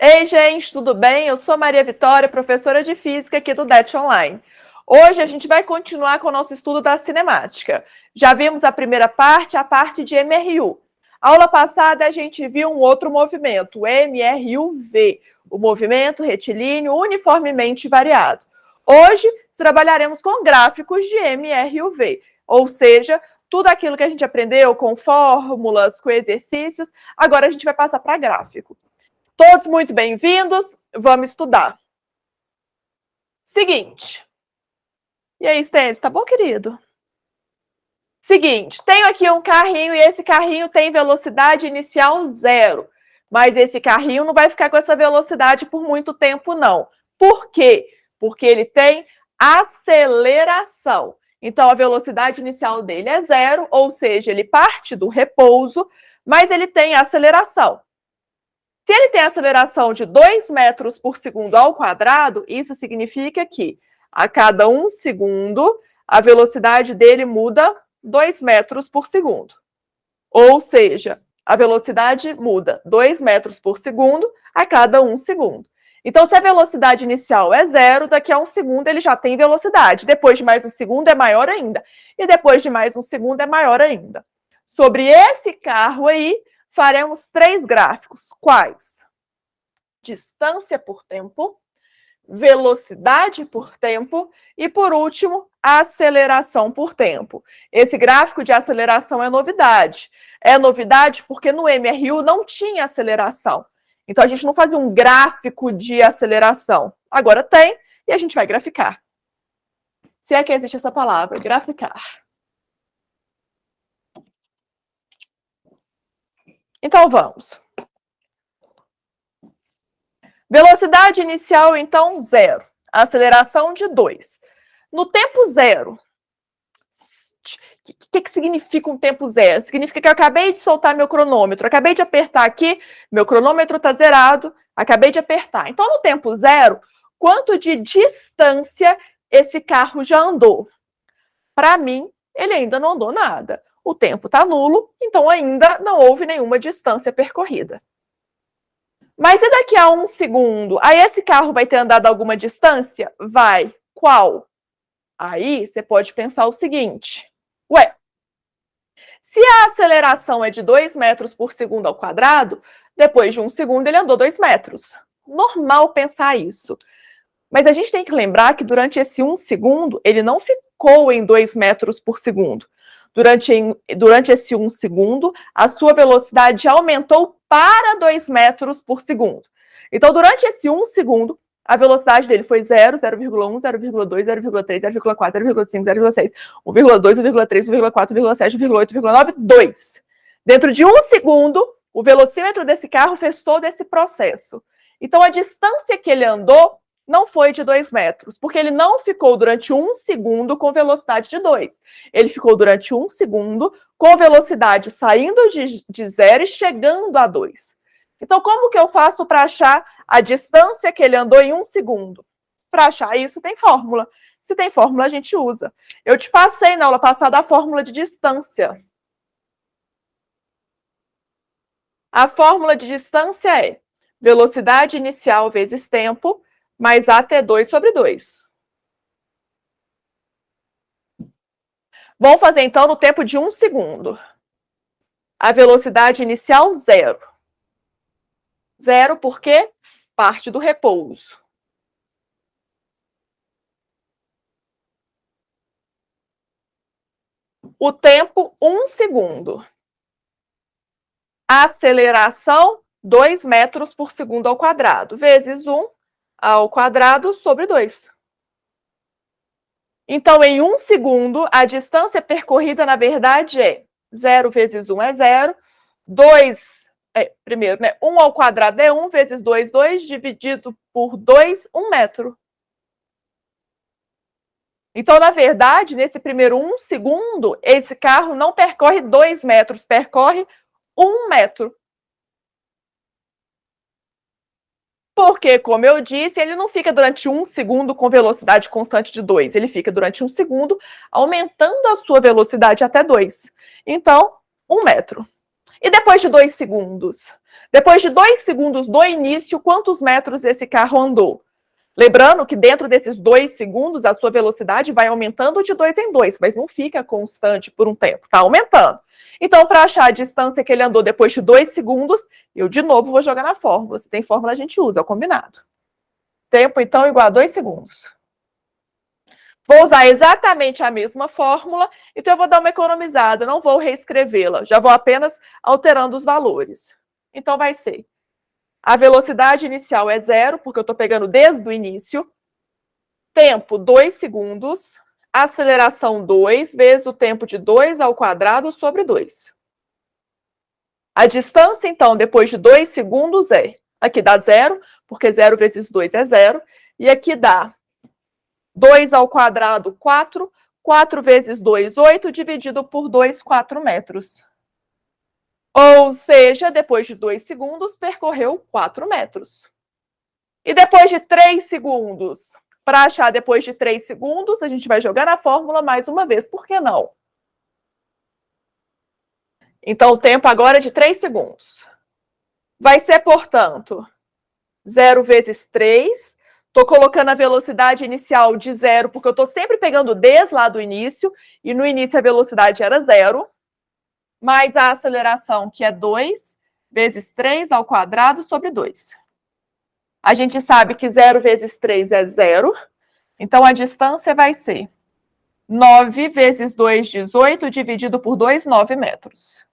Ei, gente, tudo bem? Eu sou Maria Vitória, professora de Física aqui do DET Online. Hoje a gente vai continuar com o nosso estudo da cinemática. Já vimos a primeira parte, a parte de MRU. A aula passada a gente viu um outro movimento, o MRUV, o movimento retilíneo uniformemente variado. Hoje trabalharemos com gráficos de MRUV, ou seja, tudo aquilo que a gente aprendeu com fórmulas, com exercícios, agora a gente vai passar para gráfico. Todos muito bem-vindos, vamos estudar. Seguinte. E aí, Stanley, tá bom, querido? Seguinte, tenho aqui um carrinho e esse carrinho tem velocidade inicial 0. Mas esse carrinho não vai ficar com essa velocidade por muito tempo, não. Por quê? Porque ele tem aceleração. Então, a velocidade inicial dele é 0, ou seja, ele parte do repouso, mas ele tem aceleração. Se ele tem aceleração de 2 metros por segundo ao quadrado, isso significa que a cada 1 segundo, a velocidade dele muda 2 metros por segundo. Ou seja, a velocidade muda 2 metros por segundo a cada 1 segundo. Então, se a velocidade inicial é 0, daqui a 1 segundo ele já tem velocidade. Depois de mais 1 segundo é maior ainda. E depois de mais 1 segundo é maior ainda. Sobre esse carro aí, faremos 3 gráficos. Quais? Distância por tempo, velocidade por tempo e, por último, aceleração por tempo. Esse gráfico de aceleração é novidade. É novidade porque no MRU não tinha aceleração. Então, a gente não fazia um gráfico de aceleração. Agora tem e a gente vai graficar. Se é que existe essa palavra, graficar. Então, vamos. Velocidade inicial, então, 0. Aceleração de 2. No tempo 0, o que significa um tempo 0? Significa que eu acabei de soltar meu cronômetro, acabei de apertar aqui, meu cronômetro está zerado, acabei de apertar. Então, no tempo 0, quanto de distância esse carro já andou? Para mim, ele ainda não andou nada. O tempo está nulo, então ainda não houve nenhuma distância percorrida. Mas e daqui a 1 segundo? Aí esse carro vai ter andado alguma distância? Vai. Qual? Aí você pode pensar o seguinte. Ué, se a aceleração é de 2 metros por segundo ao quadrado, depois de 1 segundo ele andou 2 metros. Normal pensar isso. Mas a gente tem que lembrar que durante esse 1 segundo, ele não ficou em 2 metros por segundo. Durante esse 1 segundo, a sua velocidade aumentou para 2 metros por segundo. Então, durante esse 1 segundo, a velocidade dele foi 0, 0,1, 0,2, 0,3, 0,4, 0,5, 0,6, 1,2, 1,3, 1,4, 1,7, 1,8, 1,9, 2. Dentro de 1 segundo, o velocímetro desse carro fez todo esse processo. Então, a distância que ele andou não foi de 2 metros, porque ele não ficou durante 1 segundo com velocidade de 2. Ele ficou durante 1 segundo com velocidade saindo de 0 e chegando a 2. Então, como que eu faço para achar a distância que ele andou em 1 segundo? Para achar isso, tem fórmula. Se tem fórmula, a gente usa. Eu te passei na aula passada a fórmula de distância. A fórmula de distância é velocidade inicial vezes tempo, mais AT2 sobre 2. Vamos fazer, então, no tempo de 1 segundo. A velocidade inicial, 0. 0 porque parte do repouso. O tempo, 1 segundo. A aceleração, 2 metros por segundo ao quadrado, vezes 1 ao quadrado sobre 2. Então, em 1 segundo, a distância percorrida, na verdade, é 0 vezes 1 é 0, 2, primeiro, né? 1 ao quadrado é 1, vezes 2, 2, dividido por 2, 1 metro. Então, na verdade, nesse primeiro 1 segundo, esse carro não percorre 2 metros, percorre 1 metro. Porque, como eu disse, ele não fica durante 1 segundo com velocidade constante de 2. Ele fica durante 1 segundo aumentando a sua velocidade até 2. Então, 1 metro. E depois de 2 segundos? Depois de 2 segundos do início, quantos metros esse carro andou? Lembrando que dentro desses 2 segundos, a sua velocidade vai aumentando de 2 em 2, mas não fica constante por um tempo, está aumentando. Então, para achar a distância que ele andou depois de 2 segundos, eu de novo vou jogar na fórmula. Se tem fórmula, a gente usa, é o combinado. Tempo, então, igual a 2 segundos. Vou usar exatamente a mesma fórmula, então eu vou dar uma economizada, não vou reescrevê-la, já vou apenas alterando os valores. Então, vai ser, a velocidade inicial é 0, porque eu estou pegando desde o início, tempo 2 segundos, aceleração 2, vezes o tempo de 2 ao quadrado sobre 2. A distância, então, depois de 2 segundos é, aqui dá 0, porque 0 vezes 2 é 0, e aqui dá 2 ao quadrado, 4. 4 vezes 2, 8, dividido por 2, 4 metros. Ou seja, depois de 2 segundos, percorreu 4 metros. E depois de 3 segundos? Para achar depois de 3 segundos, a gente vai jogar na fórmula mais uma vez. Por que não? Então, o tempo agora é de 3 segundos. Vai ser, portanto, 0 vezes 3. Estou colocando a velocidade inicial de 0, porque eu estou sempre pegando desde lá do início, e no início a velocidade era 0, mais a aceleração, que é 2, vezes 3 ao quadrado sobre 2. A gente sabe que 0 vezes 3 é 0, então a distância vai ser 9 vezes 2, 18, dividido por 2, 9 metros.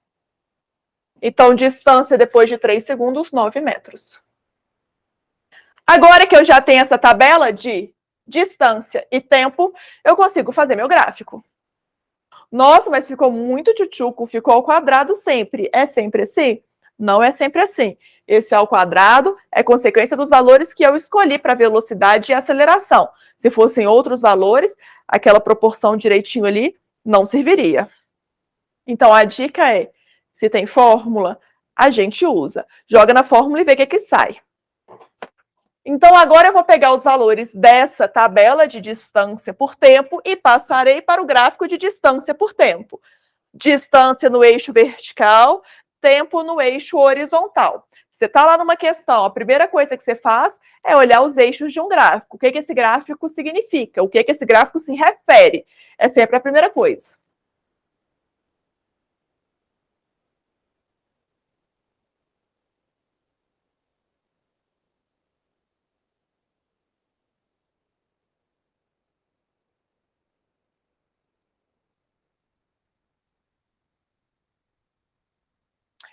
Então, distância depois de 3 segundos, 9 metros. Agora que eu já tenho essa tabela de distância e tempo, eu consigo fazer meu gráfico. Nossa, mas ficou muito tchutchuco, ficou ao quadrado sempre. É sempre assim? Não é sempre assim. Esse ao quadrado é consequência dos valores que eu escolhi para velocidade e aceleração. Se fossem outros valores, aquela proporção direitinho ali não serviria. Então, a dica é, se tem fórmula, a gente usa. Joga na fórmula e vê o que sai. Então, agora eu vou pegar os valores dessa tabela de distância por tempo e passarei para o gráfico de distância por tempo. Distância no eixo vertical, tempo no eixo horizontal. Você está lá numa questão, a primeira coisa que você faz é olhar os eixos de um gráfico. O que esse gráfico significa? O que esse gráfico se refere? É sempre a primeira coisa.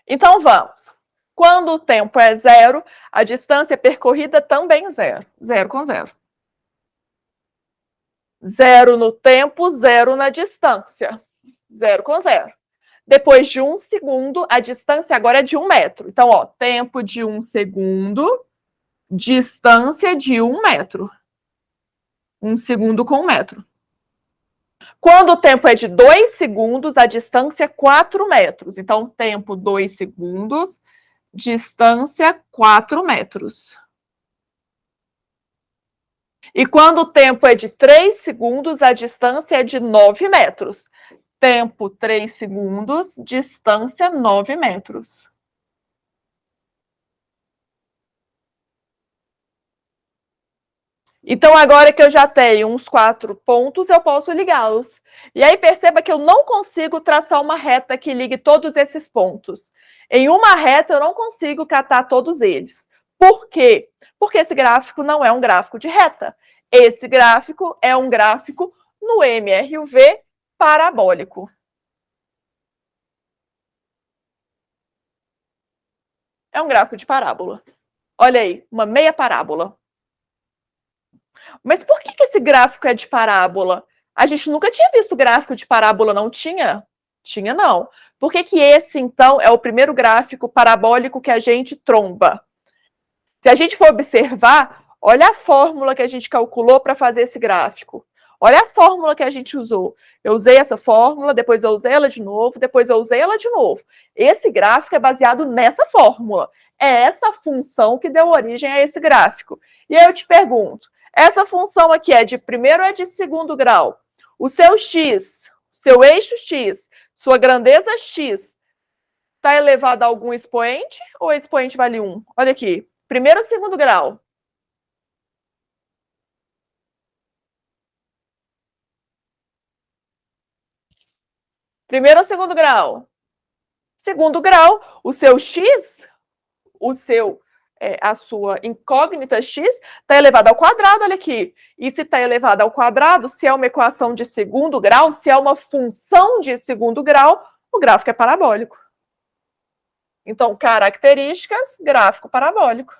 Então, vamos. Quando o tempo é 0, a distância percorrida também é 0. 0 com 0. 0 no tempo, 0 na distância. 0 com 0. Depois de 1 segundo, a distância agora é de 1 metro. Então, ó, tempo de 1 segundo, distância de 1 metro. 1 segundo com 1 metro. Quando o tempo é de 2 segundos, a distância é 4 metros. Então, tempo 2 segundos, distância 4 metros. E quando o tempo é de 3 segundos, a distância é de 9 metros. Tempo 3 segundos, distância 9 metros. Então, agora que eu já tenho uns 4 pontos, eu posso ligá-los. E aí, perceba que eu não consigo traçar uma reta que ligue todos esses pontos. Em uma reta, eu não consigo catar todos eles. Por quê? Porque esse gráfico não é um gráfico de reta. Esse gráfico é um gráfico no MRUV parabólico. É um gráfico de parábola. Olha aí, uma meia parábola. Mas por que esse gráfico é de parábola? A gente nunca tinha visto gráfico de parábola, não tinha? Tinha, não. Por que esse, então, é o primeiro gráfico parabólico que a gente tromba? Se a gente for observar, olha a fórmula que a gente calculou para fazer esse gráfico. Olha a fórmula que a gente usou. Eu usei essa fórmula, depois eu usei ela de novo, depois eu usei ela de novo. Esse gráfico é baseado nessa fórmula. É essa função que deu origem a esse gráfico. E aí eu te pergunto, essa função aqui é de primeiro ou é de segundo grau? O seu x, seu eixo x, sua grandeza x, Está elevado a algum expoente ou o expoente vale 1? Olha aqui, primeiro ou segundo grau? Primeiro ou segundo grau? Segundo grau, o seu x, a sua incógnita x está elevada ao quadrado, olha aqui. E se está elevada ao quadrado, se é uma equação de segundo grau, se é uma função de segundo grau, o gráfico é parabólico. Então, características, gráfico parabólico.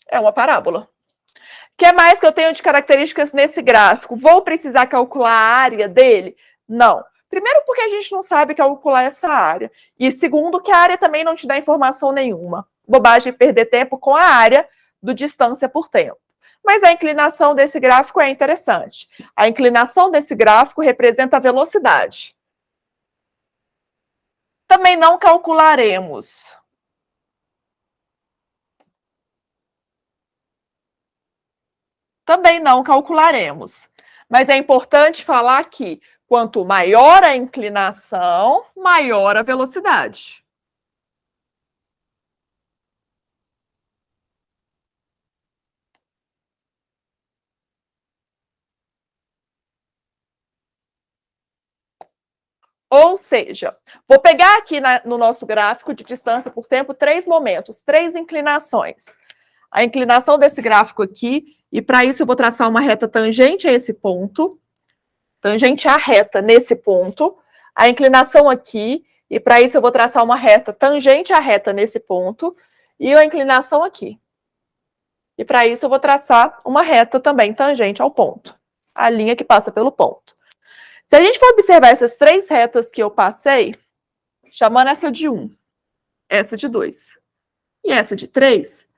É uma parábola. O que mais que eu tenho de características nesse gráfico? Vou precisar calcular a área dele? Não. Primeiro, porque a gente não sabe calcular essa área. E segundo, que a área também não te dá informação nenhuma. Bobagem perder tempo com a área do distância por tempo. Mas a inclinação desse gráfico é interessante. A inclinação desse gráfico representa a velocidade. Também não calcularemos. Também não calcularemos. Mas é importante falar que quanto maior a inclinação, maior a velocidade. Ou seja, vou pegar aqui no nosso gráfico de distância por tempo 3 momentos, 3 inclinações. A inclinação desse gráfico aqui, e para isso eu vou traçar uma reta tangente a esse ponto, tangente à reta nesse ponto, a inclinação aqui, e para isso eu vou traçar uma reta tangente à reta nesse ponto, e a inclinação aqui. E para isso eu vou traçar uma reta também tangente ao ponto, a linha que passa pelo ponto. Se a gente for observar essas 3 retas que eu passei, chamando essa de 1, essa de 2 e essa de 3,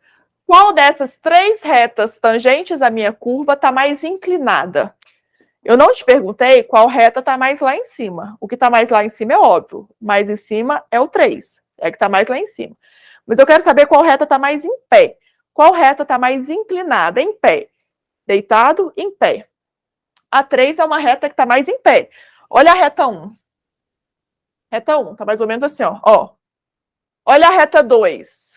qual dessas 3 retas tangentes à minha curva está mais inclinada? Eu não te perguntei qual reta está mais lá em cima. O que está mais lá em cima é óbvio. Mais em cima é o 3. É que está mais lá em cima. Mas eu quero saber qual reta está mais em pé. Qual reta está mais inclinada em pé? Deitado, em pé. A 3 é uma reta que está mais em pé. Olha a reta 1. Reta 1, está mais ou menos assim, ó. Olha a reta 2.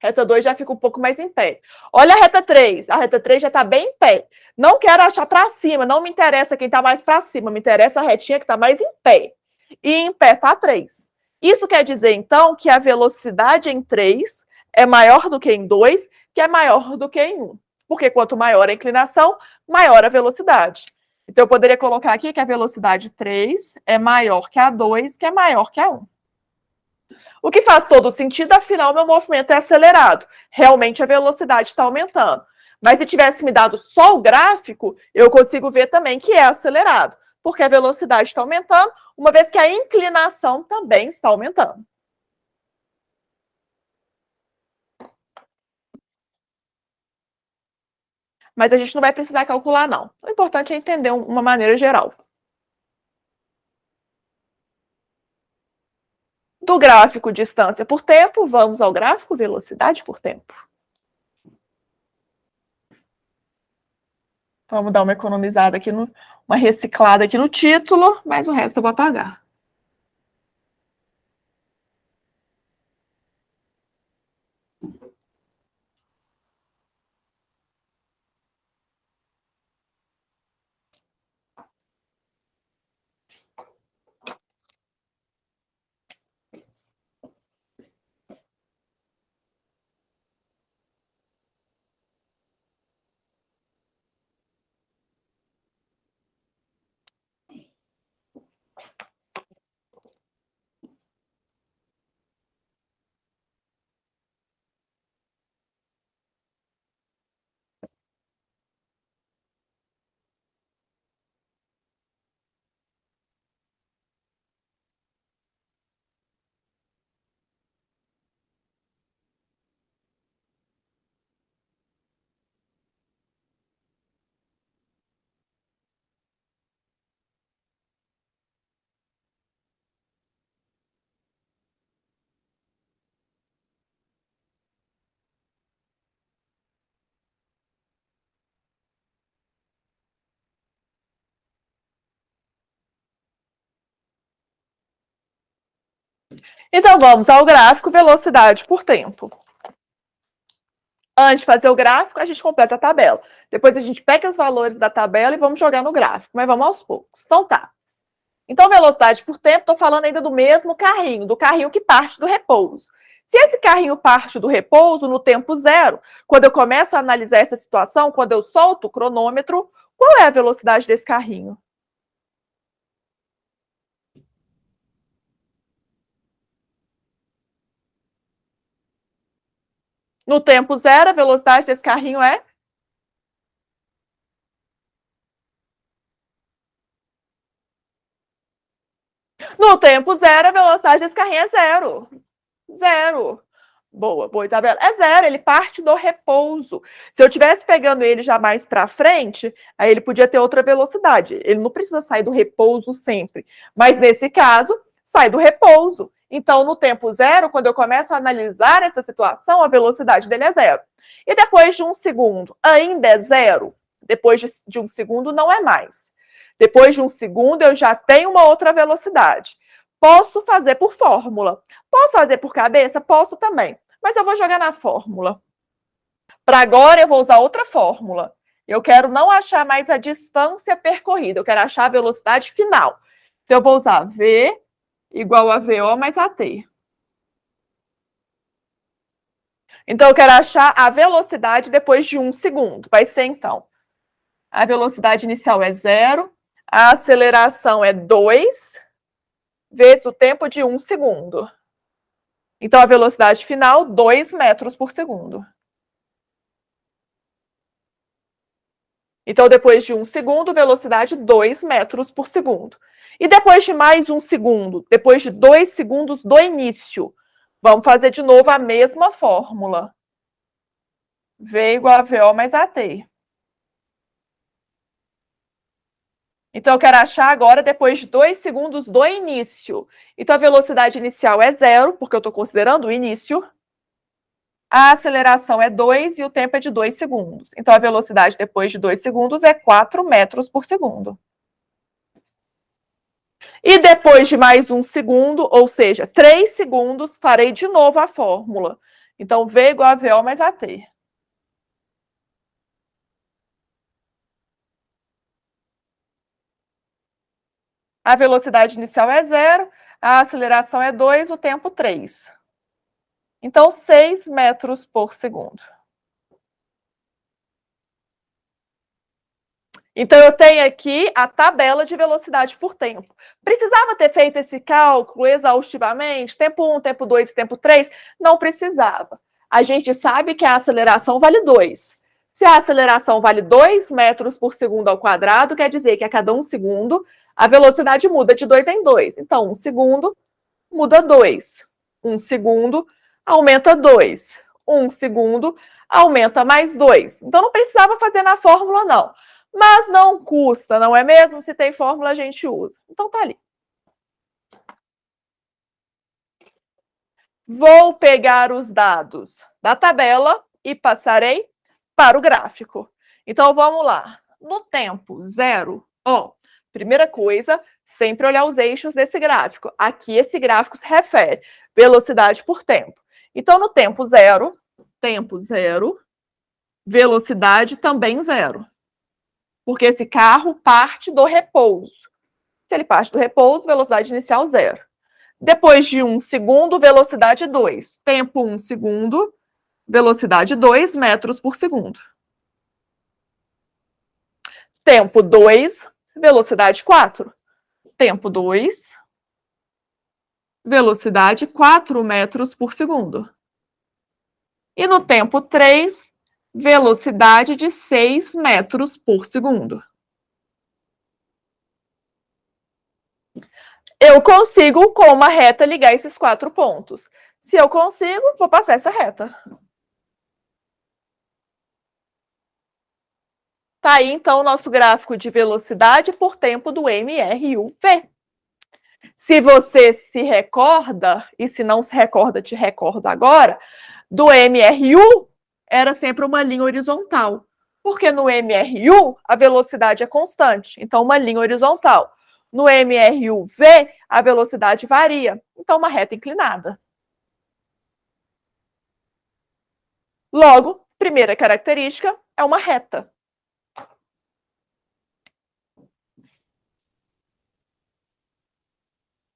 Reta 2 já fica um pouco mais em pé. Olha a reta 3. A reta 3 já está bem em pé. Não quero achar para cima. Não me interessa quem está mais para cima. Me interessa a retinha que está mais em pé. E em pé está 3. Isso quer dizer, então, que a velocidade em 3 é maior do que em 2, que é maior do que em 1. Porque quanto maior a inclinação, maior a velocidade. Então, eu poderia colocar aqui que a velocidade 3 é maior que a 2, que é maior que a 1. O que faz todo sentido, afinal, meu movimento é acelerado. Realmente a velocidade está aumentando. Mas se tivesse me dado só o gráfico, eu consigo ver também que é acelerado, porque a velocidade está aumentando, uma vez que a inclinação também está aumentando. Mas a gente não vai precisar calcular, não. O importante é entender uma maneira geral. Do gráfico distância por tempo, vamos ao gráfico velocidade por tempo. Então, vamos dar uma economizada aqui, uma reciclada aqui no título, mas o resto eu vou apagar. Então, vamos ao gráfico velocidade por tempo. Antes de fazer o gráfico, a gente completa a tabela. Depois a gente pega os valores da tabela e vamos jogar no gráfico, mas vamos aos poucos. Então, tá. Então, velocidade por tempo, estou falando ainda do mesmo carrinho, do carrinho que parte do repouso. Se esse carrinho parte do repouso no tempo zero, quando eu começo a analisar essa situação, quando eu solto o cronômetro, qual é a velocidade desse carrinho? No tempo zero, a velocidade desse carrinho é? No tempo zero, a velocidade desse carrinho é zero. Zero. Boa, boa, Isabela. É zero, ele parte do repouso. Se eu estivesse pegando ele já mais para frente, aí ele podia ter outra velocidade. Ele não precisa sair do repouso sempre. Mas nesse caso, sai do repouso. Então, no tempo zero, quando eu começo a analisar essa situação, a velocidade dele é zero. E depois de um segundo, ainda é zero? Depois de um segundo, não é mais. Depois de um segundo, eu já tenho uma outra velocidade. Posso fazer por fórmula. Posso fazer por cabeça? Posso também. Mas eu vou jogar na fórmula. Para agora, eu vou usar outra fórmula. Eu quero não achar mais a distância percorrida, eu quero achar a velocidade final. Então, eu vou usar V igual a VO mais AT. Então, eu quero achar a velocidade depois de um segundo. Vai ser, então, a velocidade inicial é 0, a aceleração é 2, vezes o tempo de um segundo. Então, a velocidade final, 2 metros por segundo. Então, depois de um segundo, velocidade 2 metros por segundo. E depois de mais um segundo, depois de 2 segundos do início, vamos fazer de novo a mesma fórmula. V igual a VO mais AT. Então, eu quero achar agora depois de 2 segundos do início. Então, a velocidade inicial é 0, porque eu estou considerando o início. A aceleração é 2 e o tempo é de 2 segundos. Então, a velocidade depois de 2 segundos é 4 metros por segundo. E depois de mais um segundo, ou seja, 3 segundos, farei de novo a fórmula. Então, V igual a VO mais AT. A velocidade inicial é 0, a aceleração é 2, o tempo 3. Então, 6 metros por segundo. Então, eu tenho aqui a tabela de velocidade por tempo. Precisava ter feito esse cálculo exaustivamente? Tempo 1, tempo 2 e tempo 3? Não precisava. A gente sabe que a aceleração vale 2. Se a aceleração vale 2 metros por segundo ao quadrado, quer dizer que a cada um segundo a velocidade muda de 2 em 2. Então, um segundo muda 2. Um segundo aumenta 2. Um segundo aumenta mais 2. Então, não precisava fazer na fórmula, não. Mas não custa, não é mesmo? Se tem fórmula, a gente usa. Então, tá ali. Vou pegar os dados da tabela e passarei para o gráfico. Então, vamos lá. No tempo zero, primeira coisa, sempre olhar os eixos desse gráfico. Aqui, esse gráfico se refere velocidade por tempo. Então, no tempo zero, velocidade também zero. Porque esse carro parte do repouso. Se ele parte do repouso, velocidade inicial 0. Depois de 1 segundo, velocidade 2. Tempo 1 segundo, velocidade 2 metros por segundo. Tempo 2, velocidade 4. Tempo 2, velocidade 4 metros por segundo. E no tempo 3, velocidade de 6 metros por segundo. Eu consigo, com uma reta, ligar esses 4 pontos. Se eu consigo, vou passar essa reta. Tá aí, então, o nosso gráfico de velocidade por tempo do MRUV. Se você se recorda, e se não se recorda, te recordo agora, do MRU era sempre uma linha horizontal. Porque no MRU, a velocidade é constante, então uma linha horizontal. No MRUV, a velocidade varia. Então, uma reta inclinada. Logo, primeira característica é uma reta.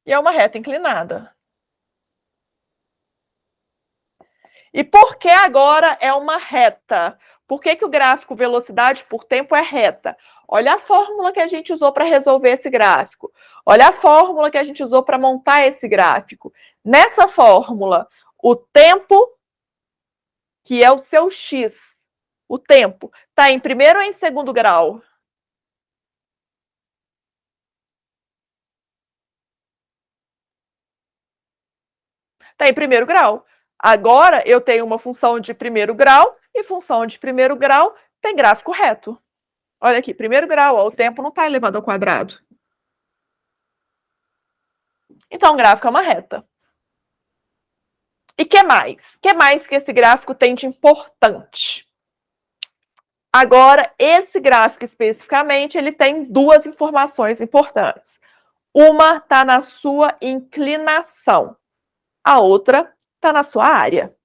E é uma reta inclinada. E por que agora é uma reta? Por que o gráfico velocidade por tempo é reta? Olha a fórmula que a gente usou para resolver esse gráfico. Olha a fórmula que a gente usou para montar esse gráfico. Nessa fórmula, o tempo, que é o seu x, o tempo, está em primeiro ou em segundo grau? Está em primeiro grau. Agora, eu tenho uma função de primeiro grau, e função de primeiro grau tem gráfico reto. Olha aqui, primeiro grau, ó, o tempo não está elevado ao quadrado. Então, o gráfico é uma reta. E que mais? O que mais que esse gráfico tem de importante? Agora, esse gráfico especificamente, ele tem duas informações importantes. Uma está na sua inclinação, a outra está na sua área.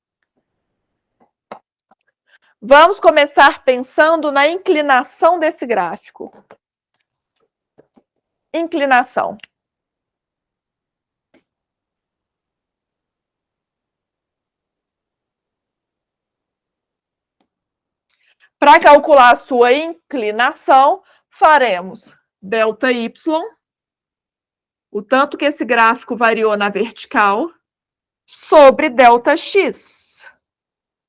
Vamos começar pensando na inclinação desse gráfico. Inclinação. Para calcular a sua inclinação, faremos ΔY, o tanto que esse gráfico variou na vertical, sobre ΔX,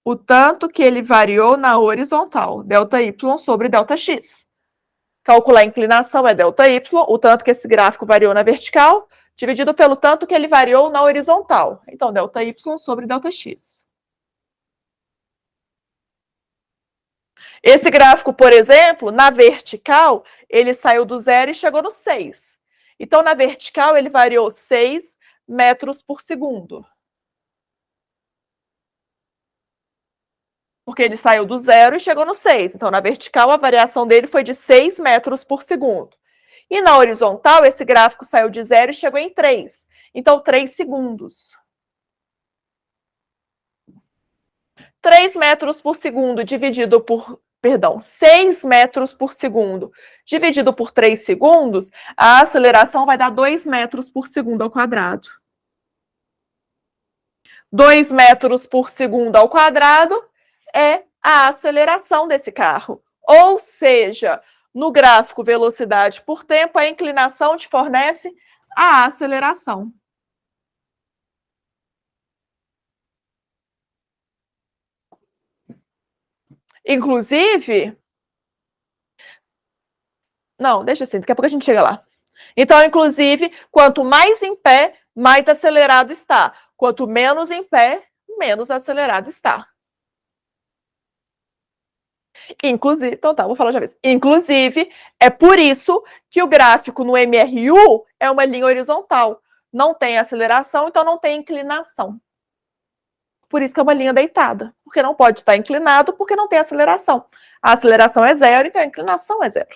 o tanto que ele variou na horizontal, ΔY sobre ΔX. Calcular a inclinação é ΔY, o tanto que esse gráfico variou na vertical, dividido pelo tanto que ele variou na horizontal. Então, ΔY sobre ΔX. Esse gráfico, por exemplo, na vertical, ele saiu do 0 e chegou no 6. Então, na vertical, ele variou 6 metros por segundo. Porque ele saiu do 0 e chegou no 6. Então, na vertical, a variação dele foi de 6 metros por segundo. E na horizontal, esse gráfico saiu de 0 e chegou em 3. Então, 3 segundos. 3 metros por segundo dividido por... Perdão, 6 metros por segundo dividido por 3 segundos, a aceleração vai dar 2 metros por segundo ao quadrado. 2 metros por segundo ao quadrado é a aceleração desse carro. Ou seja, no gráfico velocidade por tempo, a inclinação te fornece a aceleração. Inclusive... Não, deixa assim, daqui a pouco a gente chega lá. Então, inclusive, quanto mais em pé, mais acelerado está. Quanto menos em pé, menos acelerado está. Inclusive, então tá, vou falar já vez. Inclusive, é por isso que o gráfico no MRU é uma linha horizontal. Não tem aceleração, então não tem inclinação. Por isso que é uma linha deitada. Porque não pode estar inclinado, porque não tem aceleração. A aceleração é 0, então a inclinação é 0.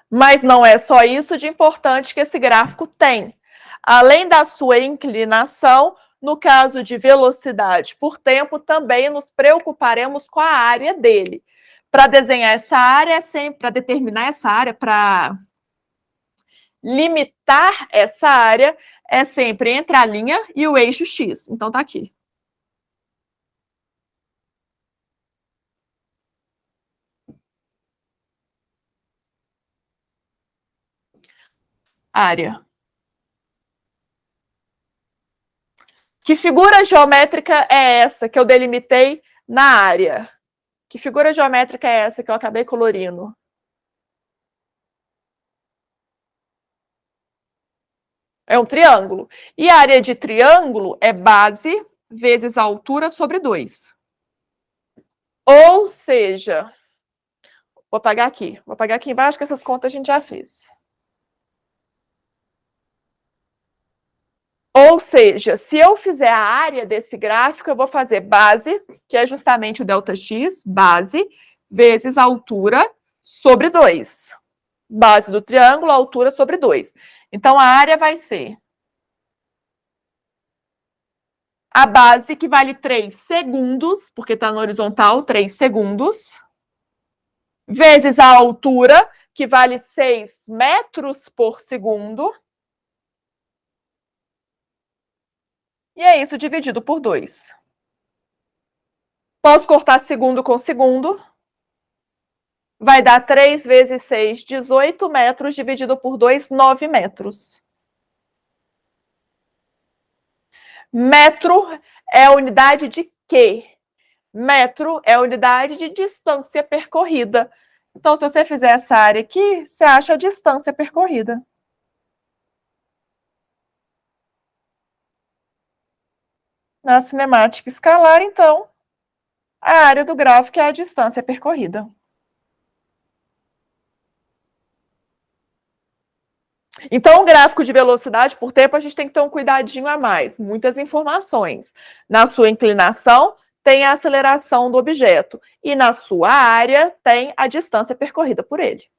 Mas não é só isso de importante que esse gráfico tem. Além da sua inclinação, no caso de velocidade por tempo, também nos preocuparemos com a área dele. Para desenhar essa área, para determinar essa área, para limitar essa área, é sempre entre a linha e o eixo X. Então, tá aqui. Área. Que figura geométrica é essa que eu delimitei na área? Que figura geométrica é essa que eu acabei colorindo? É um triângulo. E a área de triângulo é base vezes a altura sobre 2. Ou seja, vou apagar aqui embaixo, que essas contas a gente já fez. Ou seja, se eu fizer a área desse gráfico, eu vou fazer base, que é justamente o ΔX, base, vezes a altura sobre 2. Base do triângulo, altura sobre 2. Então, a área vai ser a base, que vale 3 segundos, porque está na horizontal, 3 segundos, vezes a altura, que vale 6 metros por segundo. E é isso dividido por 2. Posso cortar segundo com segundo. Vai dar 3 vezes 6, 18 metros, dividido por 2, 9 metros. Metro é a unidade de quê? Metro é a unidade de distância percorrida. Então, se você fizer essa área aqui, você acha a distância percorrida. Na cinemática escalar, então, a área do gráfico é a distância percorrida. Então, o gráfico de velocidade por tempo, a gente tem que ter um cuidadinho a mais. Muitas informações. Na sua inclinação, tem a aceleração do objeto. E na sua área, tem a distância percorrida por ele.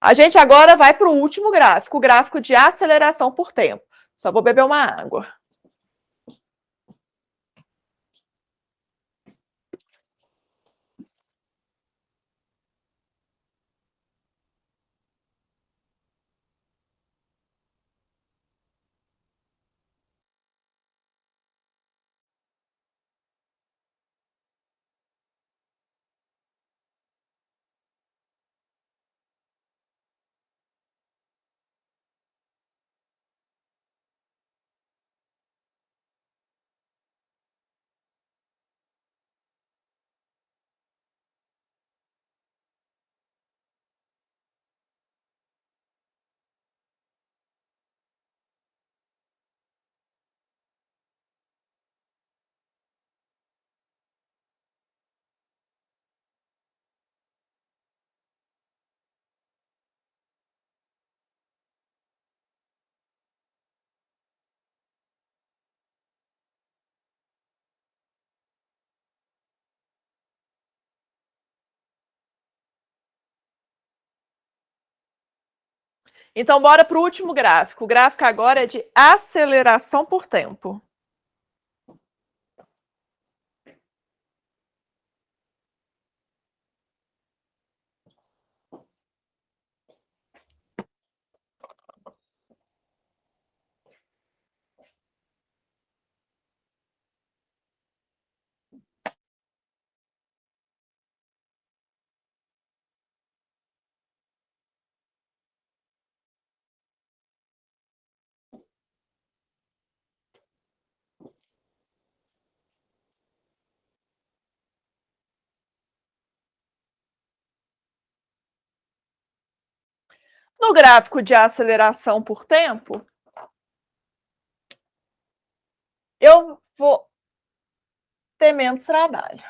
A gente agora vai para o último gráfico, o gráfico de aceleração por tempo. Só vou beber uma água. Então, bora para o último gráfico. O gráfico agora é de aceleração por tempo. No gráfico de aceleração por tempo, eu vou ter menos trabalho.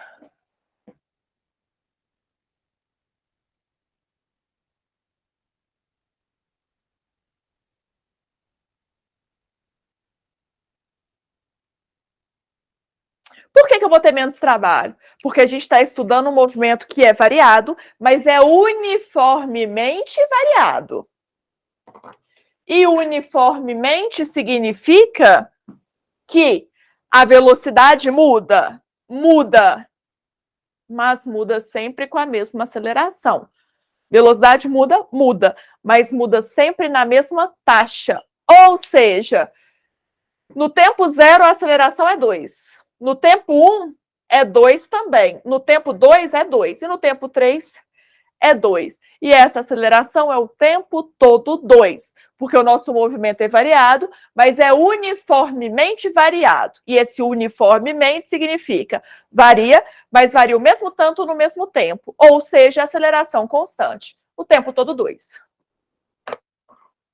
Por que eu vou ter menos trabalho? Porque a gente está estudando um movimento que é variado, mas é uniformemente variado. E uniformemente significa que a velocidade muda, mas muda sempre com a mesma aceleração. Velocidade muda, mas muda sempre na mesma taxa. Ou seja, no tempo 0 a aceleração é 2. No tempo 1 é 2 também. No tempo 2 é 2. E no tempo 3 é 2. E essa aceleração é o tempo todo 2. Porque o nosso movimento é variado, mas é uniformemente variado. E esse uniformemente significa varia, mas varia o mesmo tanto no mesmo tempo. Ou seja, aceleração constante. O tempo todo 2.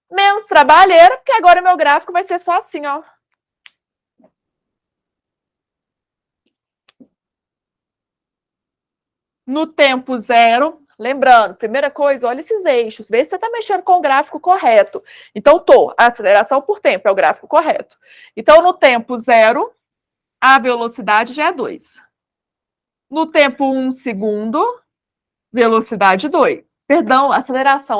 Menos trabalheira, porque agora o meu gráfico vai ser só assim, ó. No tempo 0, lembrando, primeira coisa, olha esses eixos, vê se você está mexendo com o gráfico correto. Então, a aceleração por tempo é o gráfico correto. Então, no tempo 0, a velocidade já é 2. No tempo 1 segundo, velocidade 2. Perdão, aceleração.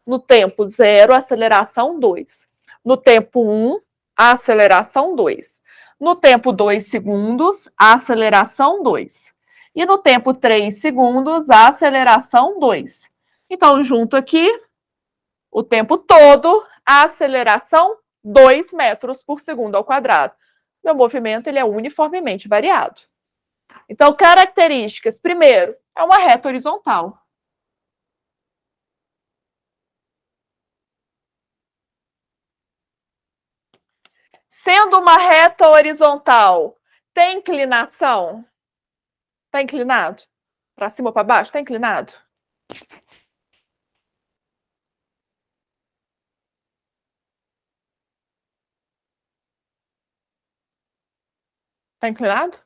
No tempo 0, aceleração 2. No tempo 1, aceleração 2. No tempo 2 segundos, aceleração 2. E no tempo 3 segundos, aceleração 2. Então, junto aqui, o tempo todo, a aceleração 2 metros por segundo ao quadrado. Meu movimento ele é uniformemente variado. Então, características. Primeiro, é uma reta horizontal. Sendo uma reta horizontal, tem inclinação? Está inclinado? Para cima ou para baixo? Está inclinado? Está inclinado?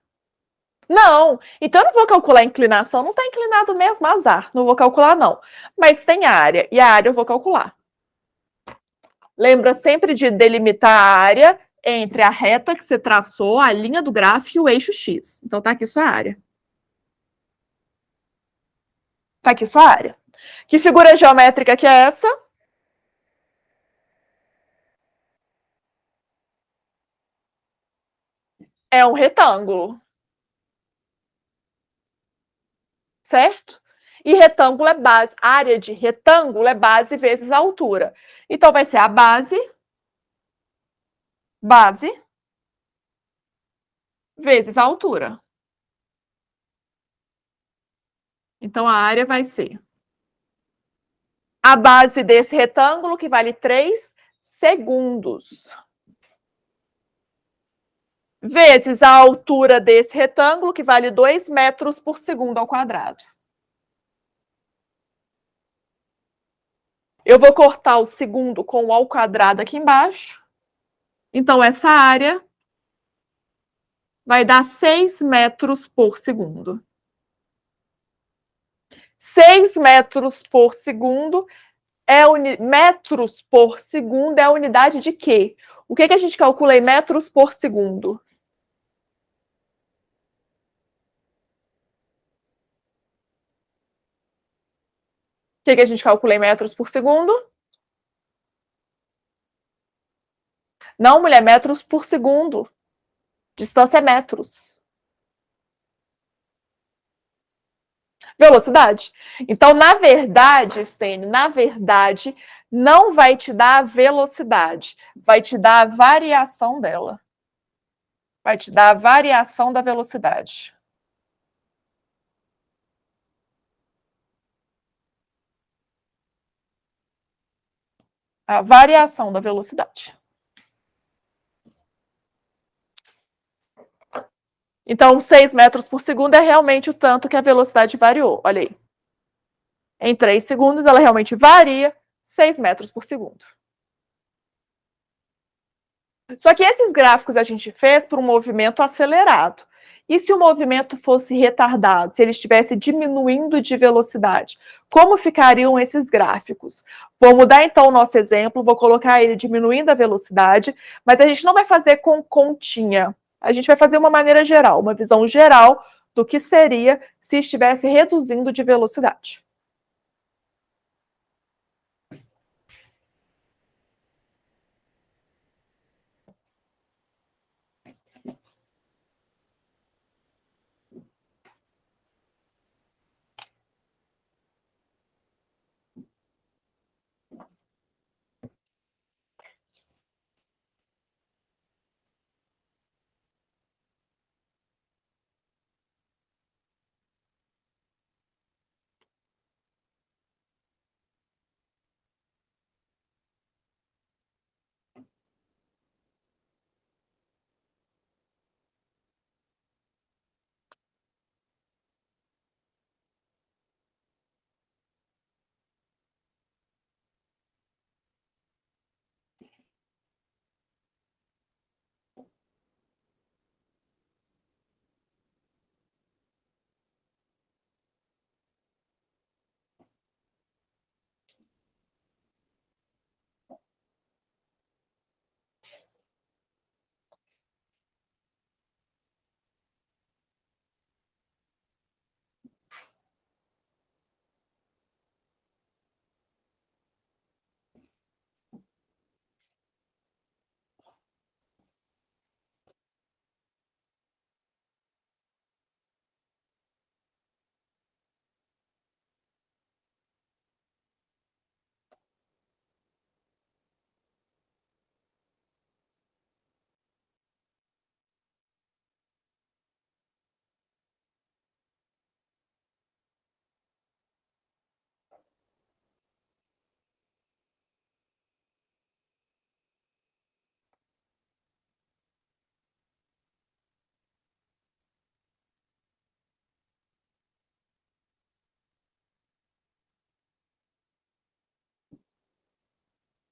Não. Então eu não vou calcular a inclinação. Não está inclinado mesmo, azar. Não vou calcular, não. Mas tem área. E a área eu vou calcular. Lembra sempre de delimitar a área entre a reta que você traçou, a linha do gráfico e o eixo X. Então tá aqui sua área. Tá aqui sua área. Que figura geométrica que é essa? É um retângulo. Certo? E retângulo é base. Área de retângulo é base vezes a altura. Então vai ser a base vezes a altura. Então a área vai ser a base desse retângulo, que vale 3 segundos, vezes a altura desse retângulo, que vale 2 metros por segundo ao quadrado. Eu vou cortar o segundo com o ao quadrado aqui embaixo. Então, essa área vai dar 6 metros por segundo. 6 metros por segundo metros por segundo é a unidade de quê? O que a gente calcula em metros por segundo? O que a gente calcula em metros por segundo? Não, mulher, metros por segundo. Distância é metros. Velocidade. Então, na verdade, Stênio, não vai te dar a velocidade, vai te dar a variação dela. Vai te dar a variação da velocidade. A variação da velocidade. Então, 6 metros por segundo é realmente o tanto que a velocidade variou. Olha aí. Em 3 segundos, ela realmente varia 6 metros por segundo. Só que esses gráficos a gente fez para um movimento acelerado. E se o movimento fosse retardado, se ele estivesse diminuindo de velocidade, como ficariam esses gráficos? Vou mudar então o nosso exemplo, vou colocar ele diminuindo a velocidade, mas a gente não vai fazer com continha. A gente vai fazer uma maneira geral, uma visão geral do que seria se estivesse reduzindo de velocidade.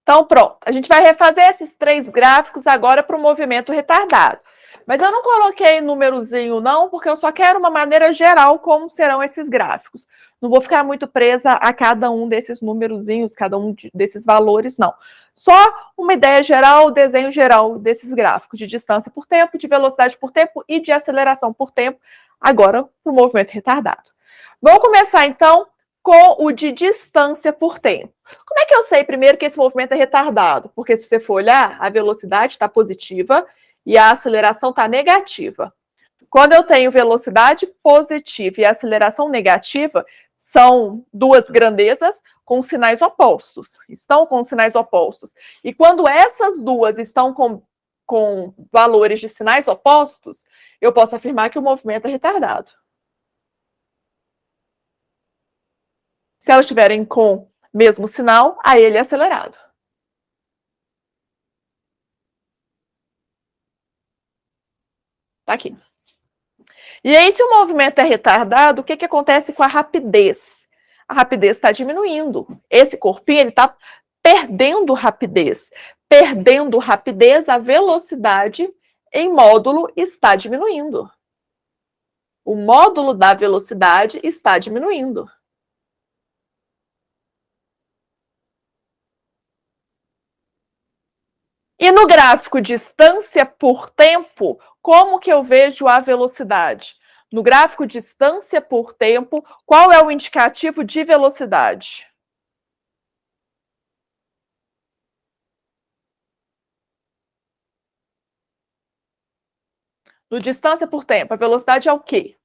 Então, pronto. A gente vai refazer esses 3 gráficos agora para o movimento retardado. Mas eu não coloquei númerozinho, não, porque eu só quero uma maneira geral como serão esses gráficos. Não vou ficar muito presa a cada um desses númerozinhos, cada um desses valores, não. Só uma ideia geral, desenho geral desses gráficos de distância por tempo, de velocidade por tempo e de aceleração por tempo, agora para o movimento retardado. Vamos começar, então, com o de distância por tempo. Como é que eu sei, primeiro, que esse movimento é retardado? Porque se você for olhar, a velocidade está positiva e a aceleração está negativa. Quando eu tenho velocidade positiva e aceleração negativa, são 2 grandezas com sinais opostos. Estão com sinais opostos. E quando essas duas estão com valores de sinais opostos, eu posso afirmar que o movimento é retardado. Se elas estiverem com mesmo sinal, aí ele é acelerado. Tá aqui. E aí, se o movimento é retardado, o que acontece com a rapidez? A rapidez está diminuindo. Esse corpinho ele está perdendo rapidez. Perdendo rapidez, a velocidade em módulo está diminuindo. O módulo da velocidade está diminuindo. E no gráfico distância por tempo, como que eu vejo a velocidade? No gráfico distância por tempo, qual é o indicativo de velocidade? No distância por tempo, a velocidade é o quê?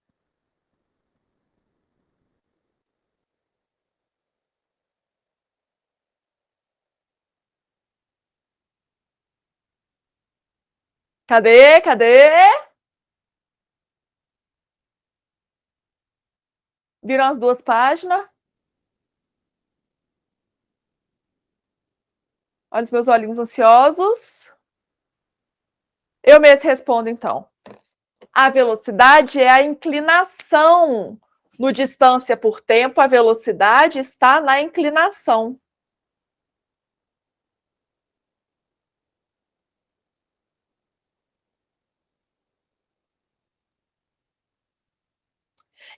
Cadê? Cadê? Viram as 2 páginas? Olha os meus olhinhos ansiosos. Eu mesmo respondo, então. A velocidade é a inclinação. No distância por tempo, a velocidade está na inclinação.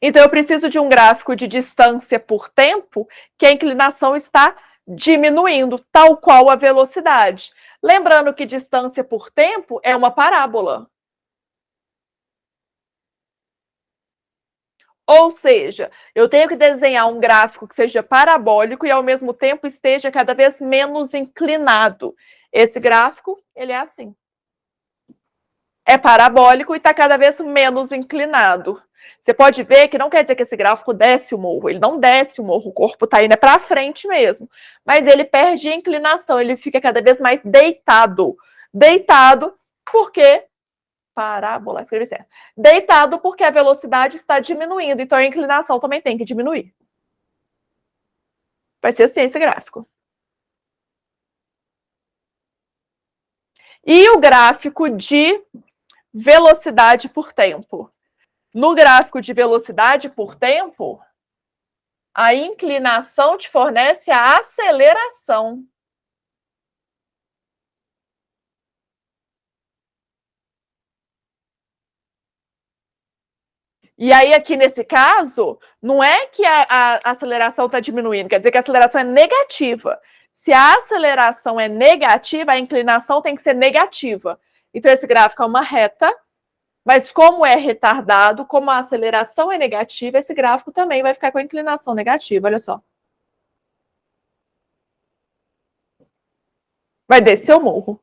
Então, eu preciso de um gráfico de distância por tempo que a inclinação está diminuindo, tal qual a velocidade. Lembrando que distância por tempo é uma parábola. Ou seja, eu tenho que desenhar um gráfico que seja parabólico e, ao mesmo tempo, esteja cada vez menos inclinado. Esse gráfico, ele é assim. É parabólico e está cada vez menos inclinado. Você pode ver que não quer dizer que esse gráfico desce o morro. Ele não desce o morro, o corpo está indo para frente mesmo. Mas ele perde a inclinação, ele fica cada vez mais deitado. Deitado porque... Parábola, escrevi certo. Deitado porque a velocidade está diminuindo, então a inclinação também tem que diminuir. Vai ser assim esse gráfico. E o gráfico de velocidade por tempo? No gráfico de velocidade por tempo, a inclinação te fornece a aceleração. E aí, aqui nesse caso, não é que a aceleração está diminuindo, quer dizer que a aceleração é negativa. Se a aceleração é negativa, a inclinação tem que ser negativa. Então, esse gráfico é uma reta, mas como é retardado, como a aceleração é negativa, esse gráfico também vai ficar com a inclinação negativa, olha só. Vai descer o morro.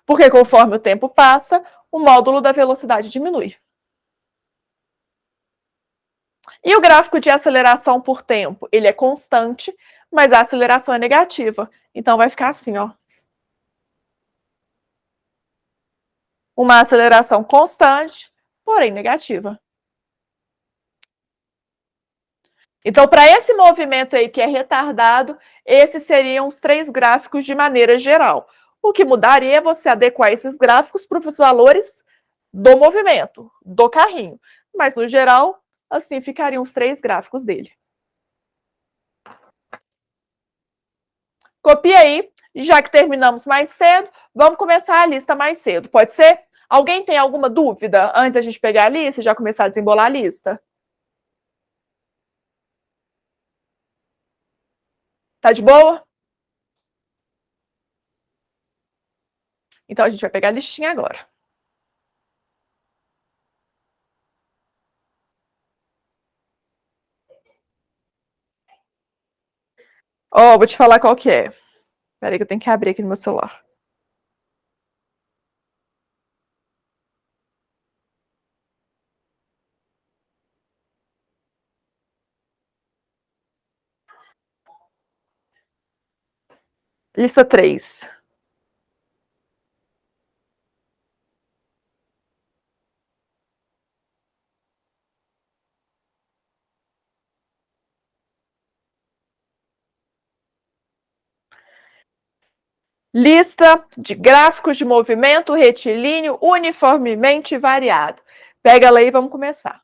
Porque conforme o tempo passa, o módulo da velocidade diminui. E o gráfico de aceleração por tempo? Ele é constante, mas a aceleração é negativa. Então, vai ficar assim, ó. Uma aceleração constante, porém negativa. Então, para esse movimento aí que é retardado, esses seriam os 3 gráficos de maneira geral. O que mudaria é você adequar esses gráficos para os valores do movimento, do carrinho. Mas, no geral, Assim ficariam os 3 gráficos dele. Copia aí, já que terminamos mais cedo, vamos começar a lista mais cedo, pode ser? Alguém tem alguma dúvida antes da gente pegar a lista e já começar a desembolar a lista? Tá de boa? Então a gente vai pegar a listinha agora. Ó, vou te falar qual que é. Peraí que eu tenho que abrir aqui no meu celular. Lista 3. Lista de gráficos de movimento retilíneo uniformemente variado. Pega ela aí e vamos começar.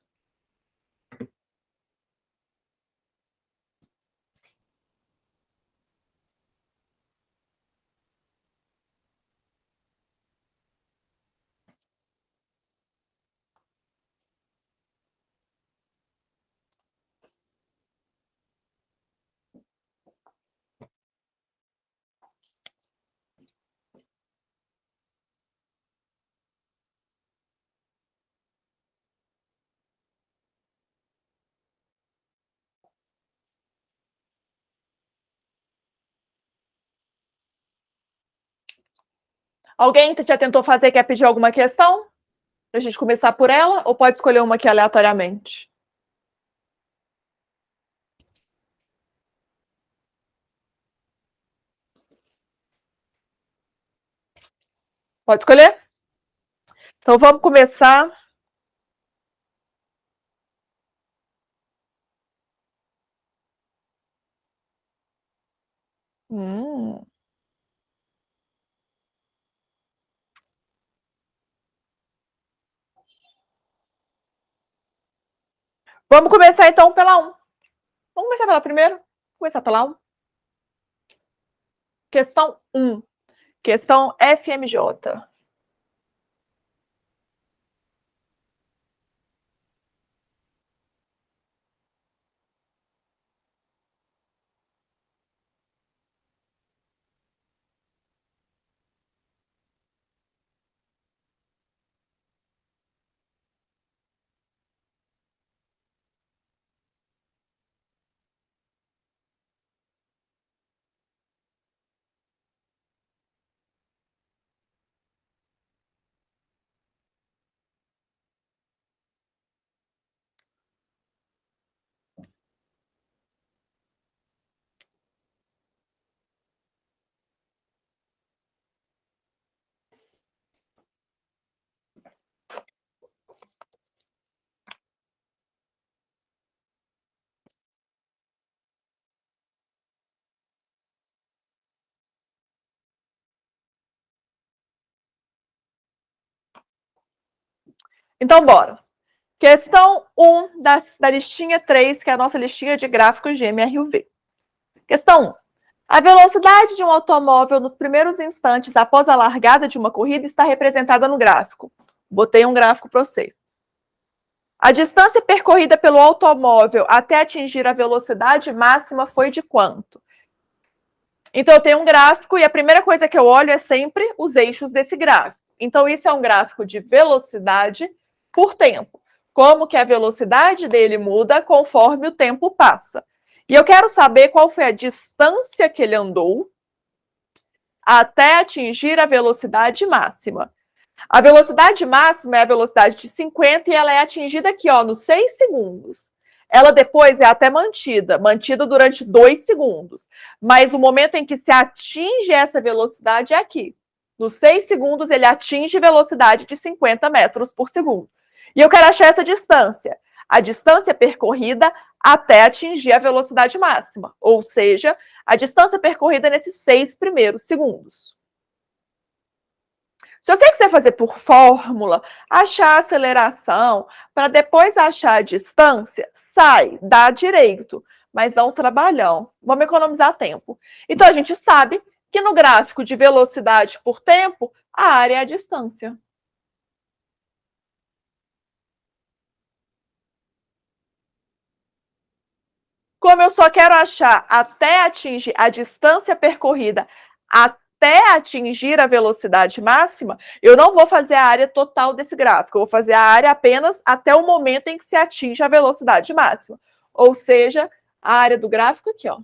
Alguém já tentou fazer, quer pedir alguma questão? Pra gente começar por ela? Ou pode escolher uma aqui aleatoriamente? Pode escolher? Então vamos começar. Hum. Vamos começar então pela 1. Vamos começar pela primeira? Vamos começar pela 1. Questão 1. Questão FMJ. Então, bora. Questão 1 da listinha 3, que é a nossa listinha de gráficos de MRUV. Questão 1. A velocidade de um automóvel nos primeiros instantes após a largada de uma corrida está representada no gráfico. Botei um gráfico para você. A distância percorrida pelo automóvel até atingir a velocidade máxima foi de quanto? Então, eu tenho um gráfico e a primeira coisa que eu olho é sempre os eixos desse gráfico. Então, isso é um gráfico de velocidade por tempo. Como que a velocidade dele muda conforme o tempo passa. E eu quero saber qual foi a distância que ele andou até atingir a velocidade máxima. A velocidade máxima é a velocidade de 50 e ela é atingida aqui, ó, nos 6 segundos. Ela depois é até mantida durante 2 segundos. Mas o momento em que se atinge essa velocidade é aqui. Nos 6 segundos, ele atinge velocidade de 50 metros por segundo. E eu quero achar essa distância. A distância percorrida até atingir a velocidade máxima. Ou seja, a distância percorrida nesses 6 primeiros segundos. Se você quiser fazer por fórmula, achar a aceleração, para depois achar a distância, sai, dá direito, mas dá um trabalhão. Vamos economizar tempo. Então, a gente sabe que no gráfico de velocidade por tempo, a área é a distância. Como eu só quero achar até atingir a distância percorrida até atingir a velocidade máxima, eu não vou fazer a área total desse gráfico, eu vou fazer a área apenas até o momento em que se atinge a velocidade máxima. Ou seja, a área do gráfico aqui, ó.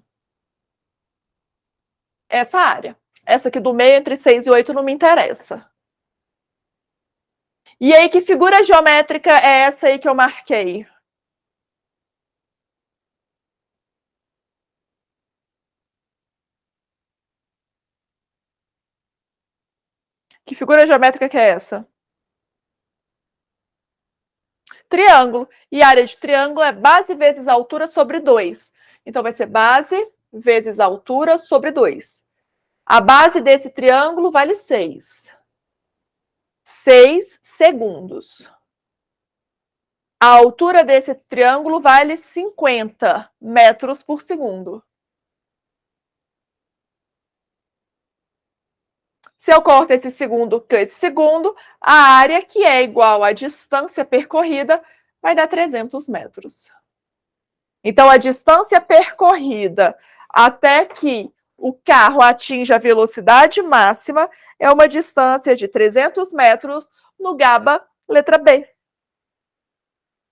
Essa área. Essa aqui do meio, entre 6 e 8, não me interessa. E aí, que figura geométrica é essa aí que eu marquei? Que figura geométrica que é essa? Triângulo. E a área de triângulo é base vezes altura sobre 2. Então, vai ser base vezes altura sobre 2. A base desse triângulo vale 6. 6 segundos. A altura desse triângulo vale 50 metros por segundo. Se eu corto esse segundo com esse segundo, a área, que é igual à distância percorrida, vai dar 300 metros. Então, a distância percorrida até que o carro atinja a velocidade máxima é uma distância de 300 metros no GABA, letra B.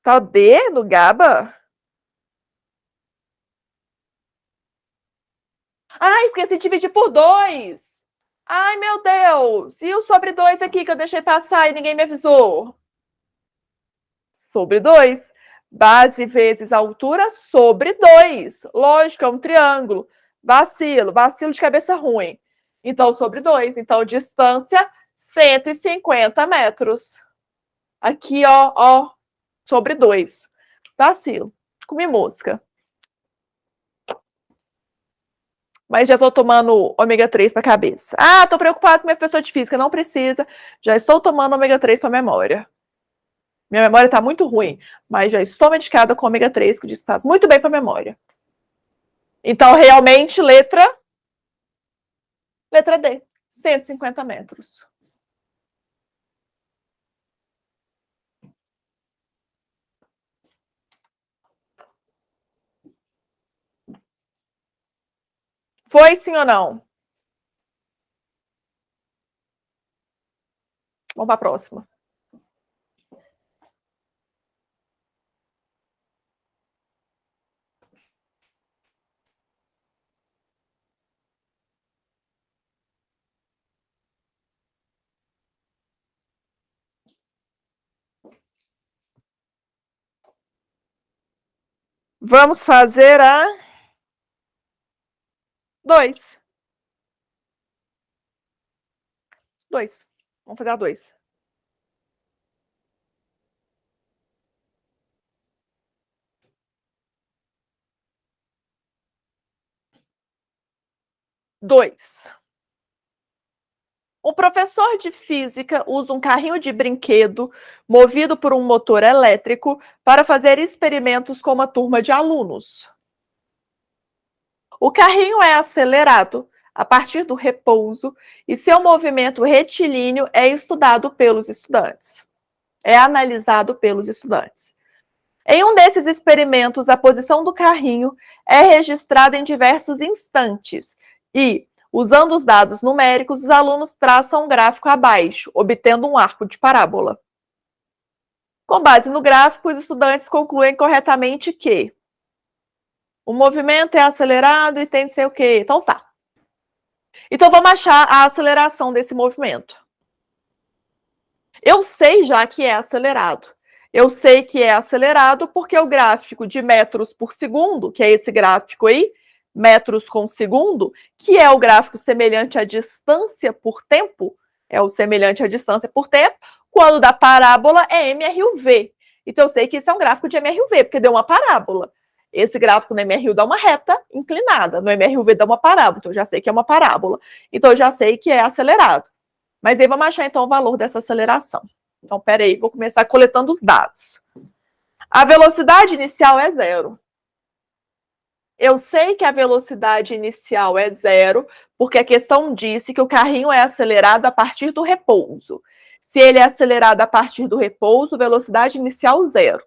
Tá D no GABA? Ah, esqueci de dividir por 2. Ai, meu Deus! E o sobre 2 aqui que eu deixei passar e ninguém me avisou? Sobre 2. Base vezes altura sobre 2. Lógico, é um triângulo. Vacilo de cabeça ruim. Então, sobre 2. Então, distância, 150 metros. Aqui, ó, sobre 2. Vacilo. Comi mosca. Mas já estou tomando ômega 3 para a cabeça. Ah, estou preocupado com minha professora de física. Não precisa. Já estou tomando ômega 3 para a memória. Minha memória está muito ruim, mas já estou medicada com ômega 3, que diz que faz muito bem para a memória. Então, realmente, letra D, 150 metros. Foi sim ou não? Vamos para a próxima. Vamos fazer a 2. 2. Vamos fazer a 2. O professor de física usa um carrinho de brinquedo movido por um motor elétrico para fazer experimentos com uma turma de alunos. O carrinho é acelerado a partir do repouso e seu movimento retilíneo é estudado pelos estudantes. É analisado pelos estudantes. Em um desses experimentos, a posição do carrinho é registrada em diversos instantes e, usando os dados numéricos, os alunos traçam um gráfico abaixo, obtendo um arco de parábola. Com base no gráfico, os estudantes concluem corretamente que o movimento é acelerado e tem de ser o quê? Então tá. Então vamos achar a aceleração desse movimento. Eu sei já que é acelerado. Eu sei que é acelerado porque o gráfico de metros por segundo, que é esse gráfico aí, metros com segundo, que é o gráfico semelhante à distância por tempo, é o semelhante à distância por tempo, quando da parábola é MRUV. Então eu sei que isso é um gráfico de MRUV, porque deu uma parábola. Esse gráfico no MRU dá uma reta inclinada, no MRUV dá uma parábola, então eu já sei que é uma parábola. Então eu já sei que é acelerado. Mas aí vamos achar, então, o valor dessa aceleração. Então, peraí, vou começar coletando os dados. A velocidade inicial é 0. Eu sei que a velocidade inicial é 0, porque a questão disse que o carrinho é acelerado a partir do repouso. Se ele é acelerado a partir do repouso, velocidade inicial 0.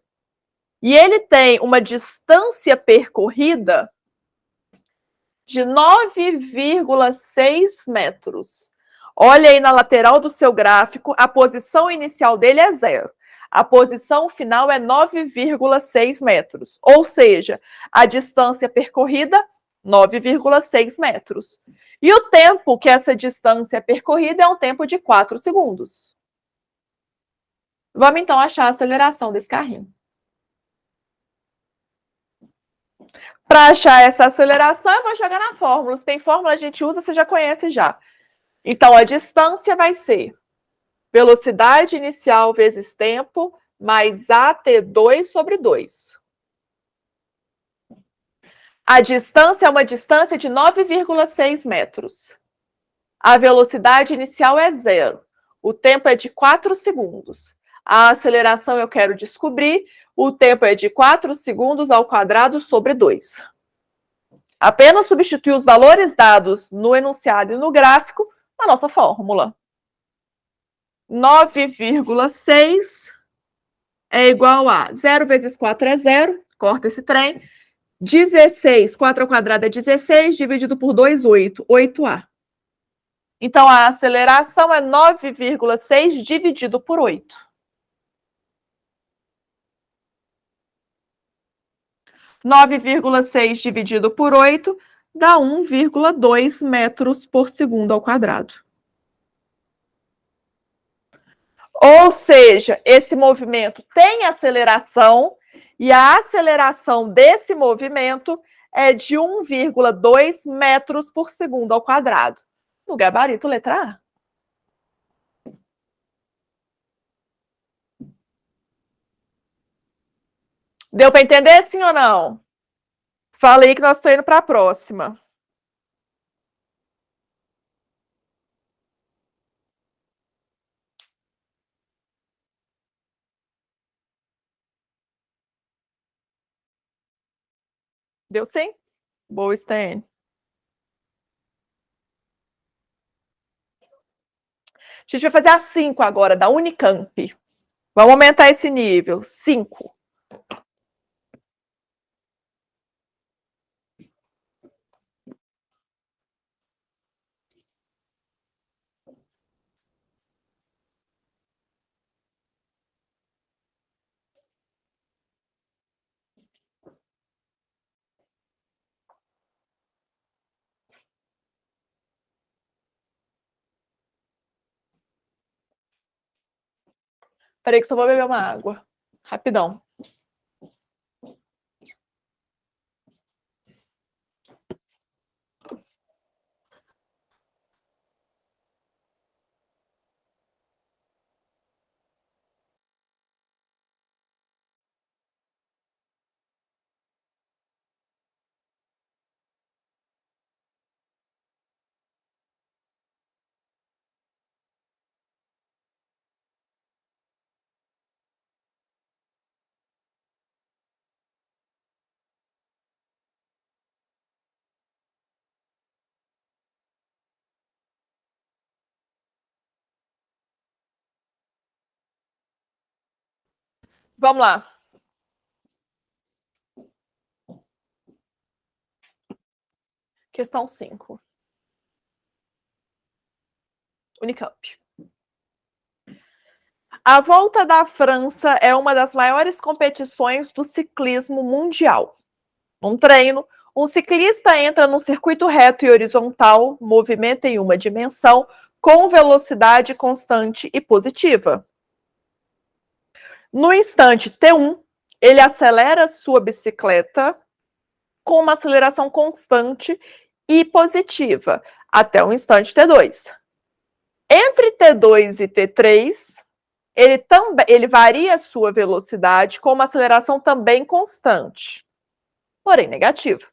E ele tem uma distância percorrida de 9,6 metros. Olha aí na lateral do seu gráfico, a posição inicial dele é 0. A posição final é 9,6 metros. Ou seja, a distância percorrida, 9,6 metros. E o tempo que essa distância é percorrida é um tempo de 4 segundos. Vamos então achar a aceleração desse carrinho. Para achar essa aceleração, eu vou jogar na fórmula. Se tem fórmula, a gente usa, você já conhece já. Então, a distância vai ser velocidade inicial vezes tempo, mais AT2 sobre 2. A distância é uma distância de 9,6 metros. A velocidade inicial é 0. O tempo é de 4 segundos. A aceleração eu quero descobrir. O tempo é de 4 segundos ao quadrado sobre 2. Apenas substituir os valores dados no enunciado e no gráfico na nossa fórmula. 9,6 é igual a 0 vezes 4 é 0, corta esse trem. 16, 4 ao quadrado é 16, dividido por 2, 8, 8A. Então, a aceleração é 9,6 dividido por 8. 9,6 dividido por 8 dá 1,2 metros por segundo ao quadrado. Ou seja, esse movimento tem aceleração e a aceleração desse movimento é de 1,2 metros por segundo ao quadrado. No gabarito, letra A. Deu para entender, sim ou não? Falei que nós estamos indo para a próxima. Deu sim? Boa, Stênio. A gente vai fazer a 5 agora, da Unicamp. Vamos aumentar esse nível. 5. Peraí que só vou beber uma água. Rapidão. Vamos lá. Questão 5. Unicamp. A Volta da França é uma das maiores competições do ciclismo mundial. Num treino, um ciclista entra num circuito reto e horizontal, movimenta em uma dimensão, com velocidade constante e positiva. No instante T1, ele acelera sua bicicleta com uma aceleração constante e positiva, até o instante T2. Entre T2 e T3, ele varia sua velocidade com uma aceleração também constante, porém negativa.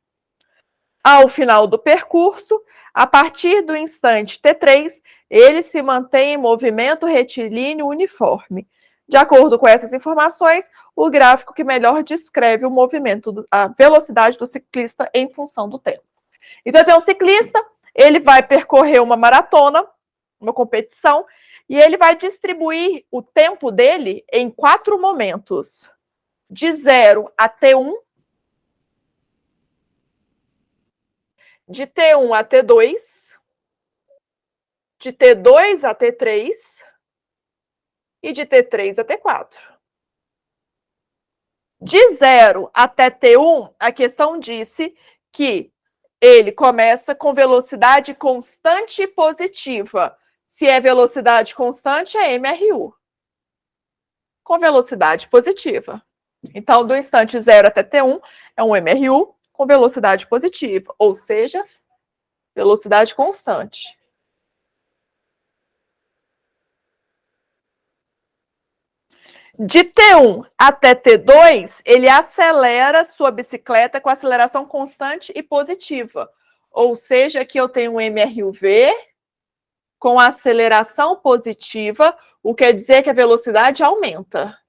Ao final do percurso, a partir do instante T3, ele se mantém em movimento retilíneo uniforme. De acordo com essas informações, o gráfico que melhor descreve o movimento, a velocidade do ciclista em função do tempo. Então, tem um ciclista, ele vai percorrer uma maratona, uma competição, e ele vai distribuir o tempo dele em 4 momentos, de 0 a T1, de T1 a T2, de T2 a T3 e de T3 a T4. De 0 até T1, a questão disse que ele começa com velocidade constante positiva. Se é velocidade constante, é MRU. Com velocidade positiva. Então, do instante 0 até T1 é um MRU com velocidade positiva, ou seja, velocidade constante. De T1 até T2, ele acelera sua bicicleta com aceleração constante e positiva. Ou seja, aqui eu tenho um MRUV com aceleração positiva, o que quer dizer que a velocidade aumenta.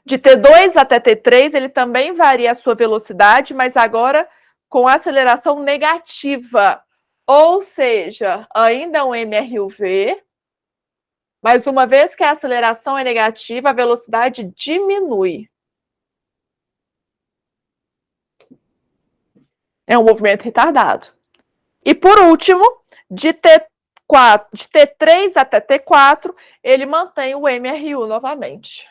De T2 até T3, ele também varia a sua velocidade, mas agora com aceleração negativa. Ou seja, ainda um MRUV, mas uma vez que a aceleração é negativa, a velocidade diminui. É um movimento retardado. E por último, de T3 até T4, ele mantém o MRU novamente.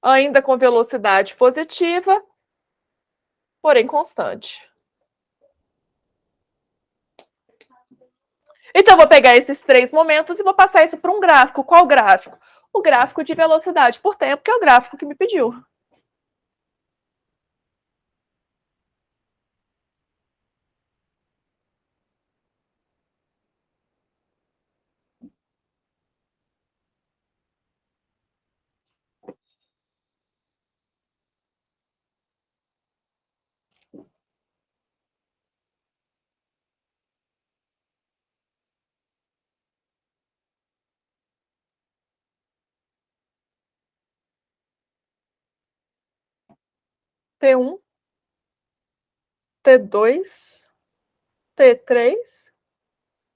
Ainda com velocidade positiva, porém constante. Então, eu vou pegar esses 3 momentos e vou passar isso para um gráfico. Qual gráfico? O gráfico de velocidade por tempo, que é o gráfico que me pediu. T1, T2, T3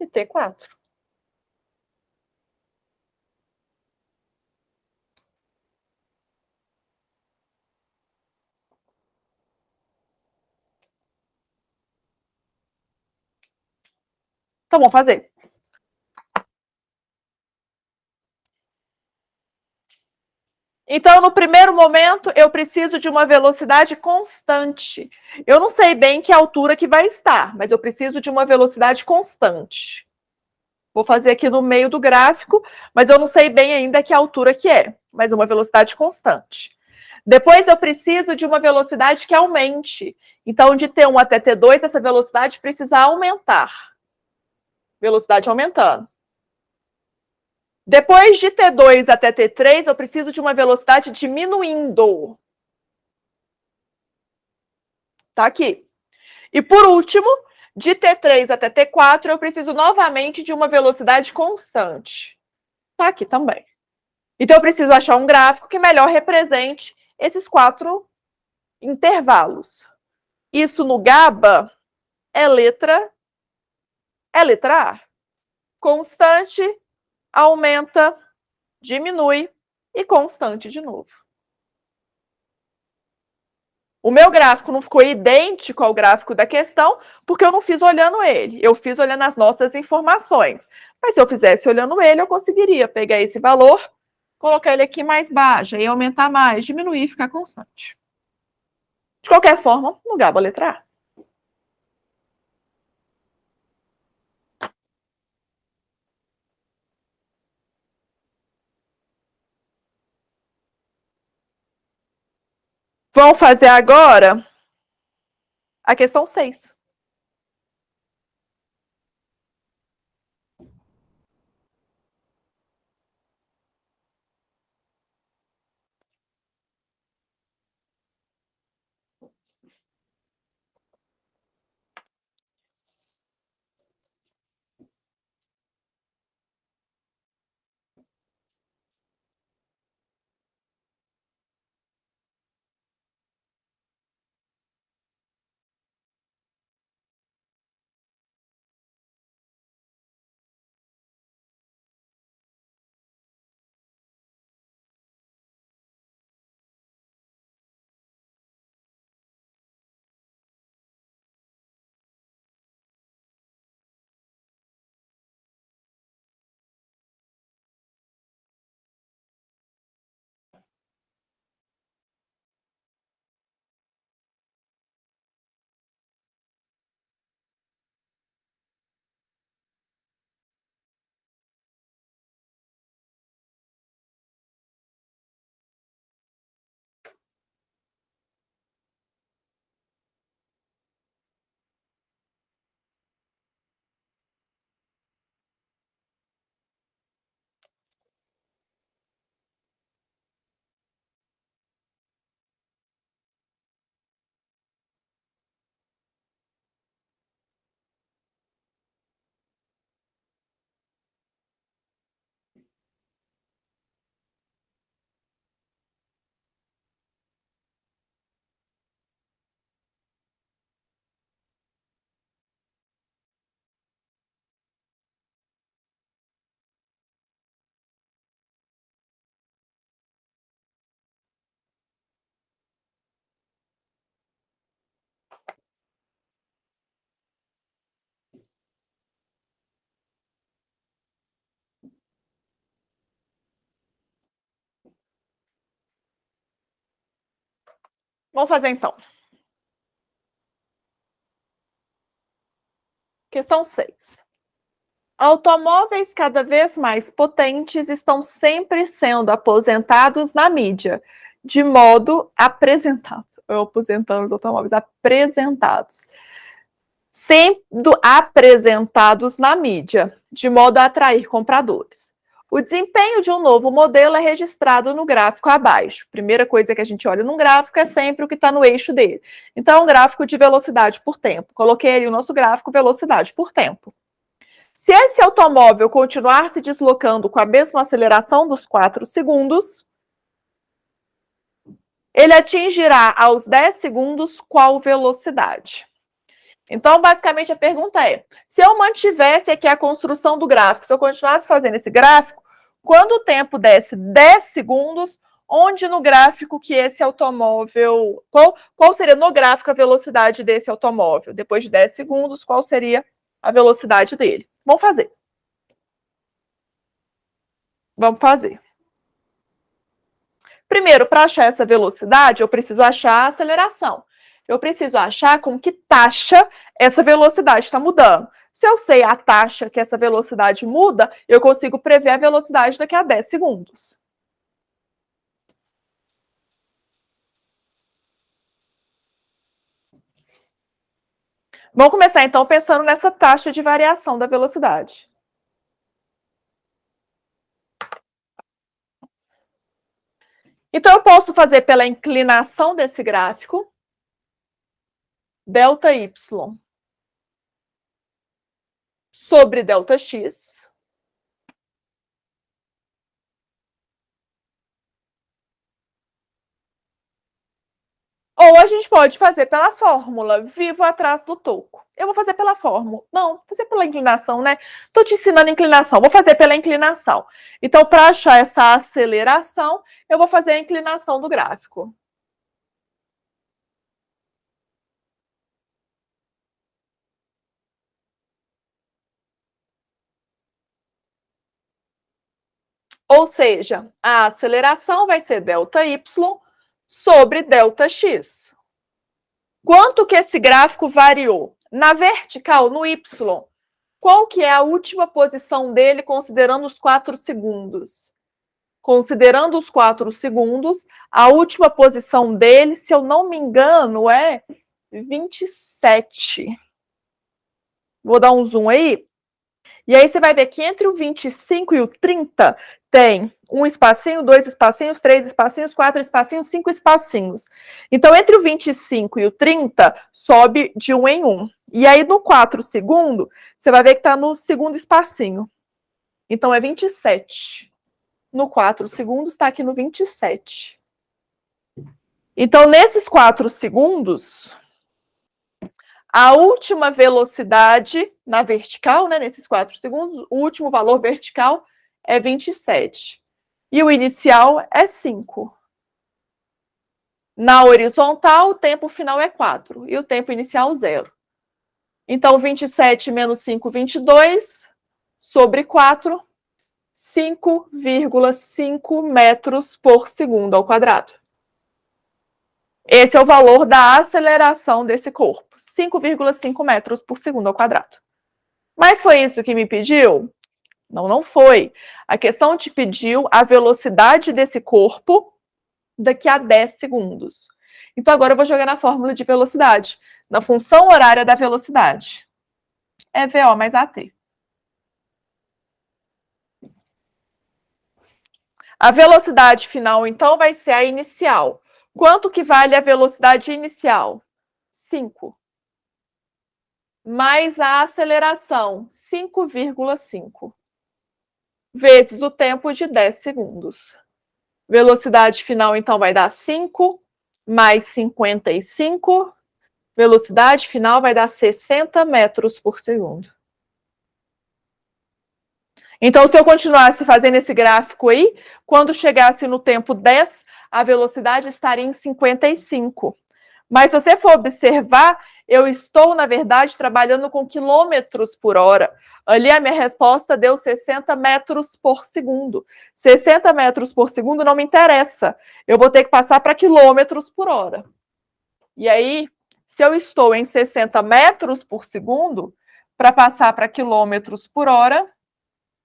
e T4. Então, vamos fazer. Então, no primeiro momento, eu preciso de uma velocidade constante. Eu não sei bem que altura que vai estar, mas eu preciso de uma velocidade constante. Vou fazer aqui no meio do gráfico, mas eu não sei bem ainda que altura que é, mas uma velocidade constante. Depois, eu preciso de uma velocidade que aumente. Então, de T1 até T2, essa velocidade precisa aumentar. Velocidade aumentando. Depois de T2 até T3, eu preciso de uma velocidade diminuindo. Tá aqui. E por último, de T3 até T4, eu preciso novamente de uma velocidade constante. Tá aqui também. Então, eu preciso achar um gráfico que melhor represente esses 4 intervalos. Isso no GABA é letra A. Constante, aumenta, diminui e constante de novo. O meu gráfico não ficou idêntico ao gráfico da questão, porque eu não fiz olhando ele. Eu fiz olhando as nossas informações. Mas se eu fizesse olhando ele, eu conseguiria pegar esse valor, colocar ele aqui mais baixo, e aumentar mais, diminuir e ficar constante. De qualquer forma, no GABA, letra A. Vamos fazer agora a questão 6. Vamos fazer então. Questão 6. Automóveis cada vez mais potentes estão sempre sendo aposentados na mídia, de modo apresentados. Eu aposentando os automóveis apresentados. Sendo apresentados na mídia, de modo a atrair compradores. O desempenho de um novo modelo é registrado no gráfico abaixo. Primeira coisa que a gente olha num gráfico é sempre o que está no eixo dele. Então, é um gráfico de velocidade por tempo. Coloquei ali o nosso gráfico velocidade por tempo. Se esse automóvel continuar se deslocando com a mesma aceleração dos 4 segundos, ele atingirá aos 10 segundos qual velocidade? Então, basicamente, a pergunta é, se eu mantivesse aqui a construção do gráfico, se eu continuasse fazendo esse gráfico, quando o tempo desse 10 segundos, onde no gráfico que esse automóvel, qual seria no gráfico a velocidade desse automóvel? Depois de 10 segundos, qual seria a velocidade dele? Vamos fazer. Vamos fazer. Primeiro, para achar essa velocidade, eu preciso achar a aceleração. Eu preciso achar com que taxa essa velocidade está mudando. Se eu sei a taxa que essa velocidade muda, eu consigo prever a velocidade daqui a 10 segundos. Vamos começar, então, pensando nessa taxa de variação da velocidade. Então, eu posso fazer pela inclinação desse gráfico, ΔY sobre ΔX. Ou a gente pode fazer pela fórmula, vivo atrás do toco. Eu vou fazer pela fórmula. Não, vou fazer pela inclinação, né? Estou te ensinando inclinação, vou fazer pela inclinação. Então, para achar essa aceleração, eu vou fazer a inclinação do gráfico. Ou seja, a aceleração vai ser ΔY sobre ΔX. Quanto que esse gráfico variou? Na vertical, no Y, qual que é a última posição dele considerando os 4 segundos? Considerando os 4 segundos, a última posição dele, se eu não me engano, é 27. Vou dar um zoom aí. E aí você vai ver que entre o 25 e o 30 tem um espacinho, 2 espacinhos, 3 espacinhos, 4 espacinhos, 5 espacinhos. Então, entre o 25 e o 30, sobe de 1 em 1. E aí, no 4 segundo, você vai ver que está no segundo espacinho. Então, é 27. No 4 segundos, está aqui no 27. Então, nesses 4 segundos, a última velocidade na vertical, né, nesses 4 segundos, o último valor vertical é 27. E o inicial é 5. Na horizontal, o tempo final é 4. E o tempo inicial, 0. Então, 27 menos 5, 22, sobre 4, 5,5 metros por segundo ao quadrado. Esse é o valor da aceleração desse corpo, 5,5 metros por segundo ao quadrado. Mas foi isso que me pediu? Não, não foi. A questão te pediu a velocidade desse corpo daqui a 10 segundos. Então, agora eu vou jogar na fórmula de velocidade, na função horária da velocidade. É VO mais AT. A velocidade final, então, vai ser a inicial. Quanto que vale a velocidade inicial? 5. Mais a aceleração, 5,5. Vezes o tempo de 10 segundos. Velocidade final, então, vai dar 5 mais 55. Velocidade final vai dar 60 metros por segundo. Então, se eu continuasse fazendo esse gráfico aí, quando chegasse no tempo 10, a velocidade estaria em 55. Mas se você for observar, eu estou, na verdade, trabalhando com quilômetros por hora. Ali a minha resposta deu 60 metros por segundo. 60 metros por segundo não me interessa. Eu vou ter que passar para quilômetros por hora. E aí, se eu estou em 60 metros por segundo, para passar para quilômetros por hora,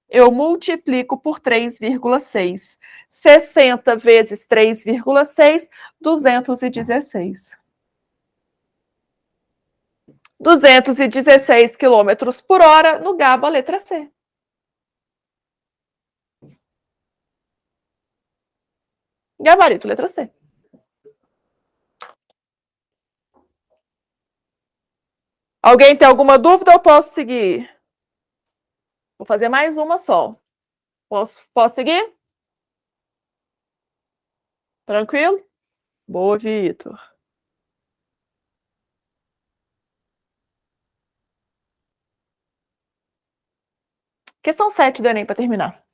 eu multiplico por 3,6. 60 vezes 3,6, 216. 216 quilômetros por hora no Gabo, a letra C. Gabarito, letra C. Alguém tem alguma dúvida ou posso seguir? Vou fazer mais uma só. Posso seguir? Tranquilo? Boa, Vitor. Questão 7 do Enem para terminar.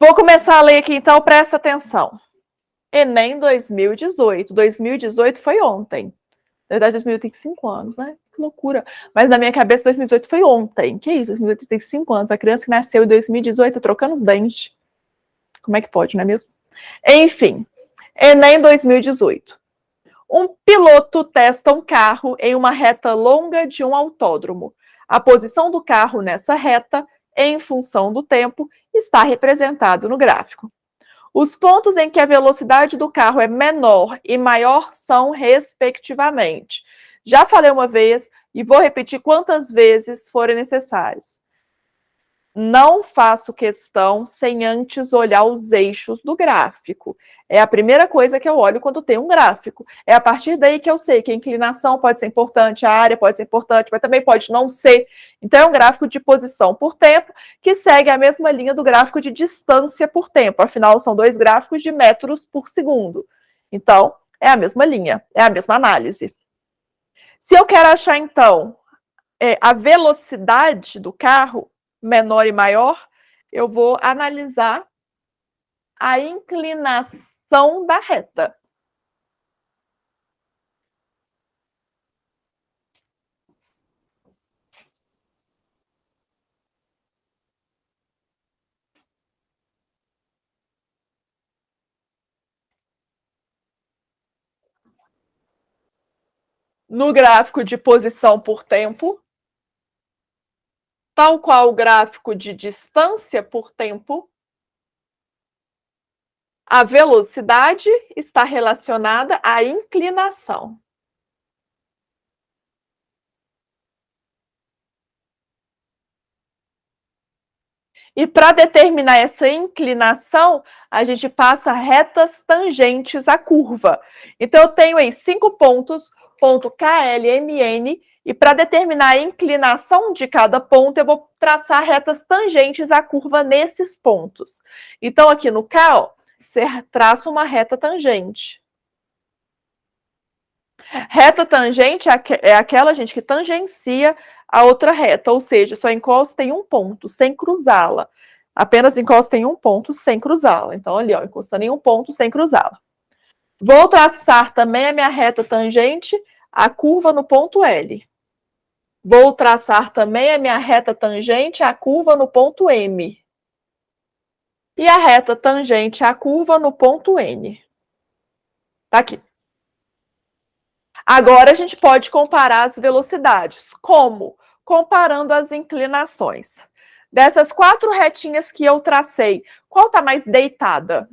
Vou começar a ler aqui, então, presta atenção. Enem 2018. 2018 foi ontem. Na verdade, 2018 tem 5 anos, né? Que loucura. Mas na minha cabeça, 2018 foi ontem. Que isso? 2018 tem 5 anos. A criança que nasceu em 2018 trocando os dentes. Como é que pode, não é mesmo? Enfim, Enem 2018. Um piloto testa um carro em uma reta longa de um autódromo. A posição do carro nessa reta, em função do tempo, está representado no gráfico. Os pontos em que a velocidade do carro é menor e maior são, respectivamente. Já falei uma vez e vou repetir quantas vezes forem necessárias. Não faço questão sem antes olhar os eixos do gráfico. É a primeira coisa que eu olho quando tem um gráfico. É a partir daí que eu sei que a inclinação pode ser importante, a área pode ser importante, mas também pode não ser. Então, é um gráfico de posição por tempo que segue a mesma linha do gráfico de distância por tempo. Afinal, são dois gráficos de metros por segundo. Então, é a mesma linha, é a mesma análise. Se eu quero achar, então, a velocidade do carro, menor e maior, eu vou analisar a inclinação da reta. No gráfico de posição por tempo, tal qual o gráfico de distância por tempo, a velocidade está relacionada à inclinação. E para determinar essa inclinação, a gente passa retas tangentes à curva. Então, eu tenho aí 5 pontos, ponto K, L, M, N, e para determinar a inclinação de cada ponto, eu vou traçar retas tangentes à curva nesses pontos. Então, aqui no K, ó, você traça uma reta tangente. Reta tangente é aquela, gente, que tangencia a outra reta, ou seja, só encosta em um ponto, sem cruzá-la. Apenas encosta em um ponto, sem cruzá-la. Então, ali, ó, encostando em um ponto, sem cruzá-la. Vou traçar também a minha reta tangente, a curva no ponto L. Vou traçar também a minha reta tangente, a curva no ponto M. e a reta tangente à curva no ponto N. Tá aqui. Agora a gente pode comparar as velocidades. Como? Comparando as inclinações. Dessas 4 retinhas que eu tracei, qual está mais deitada?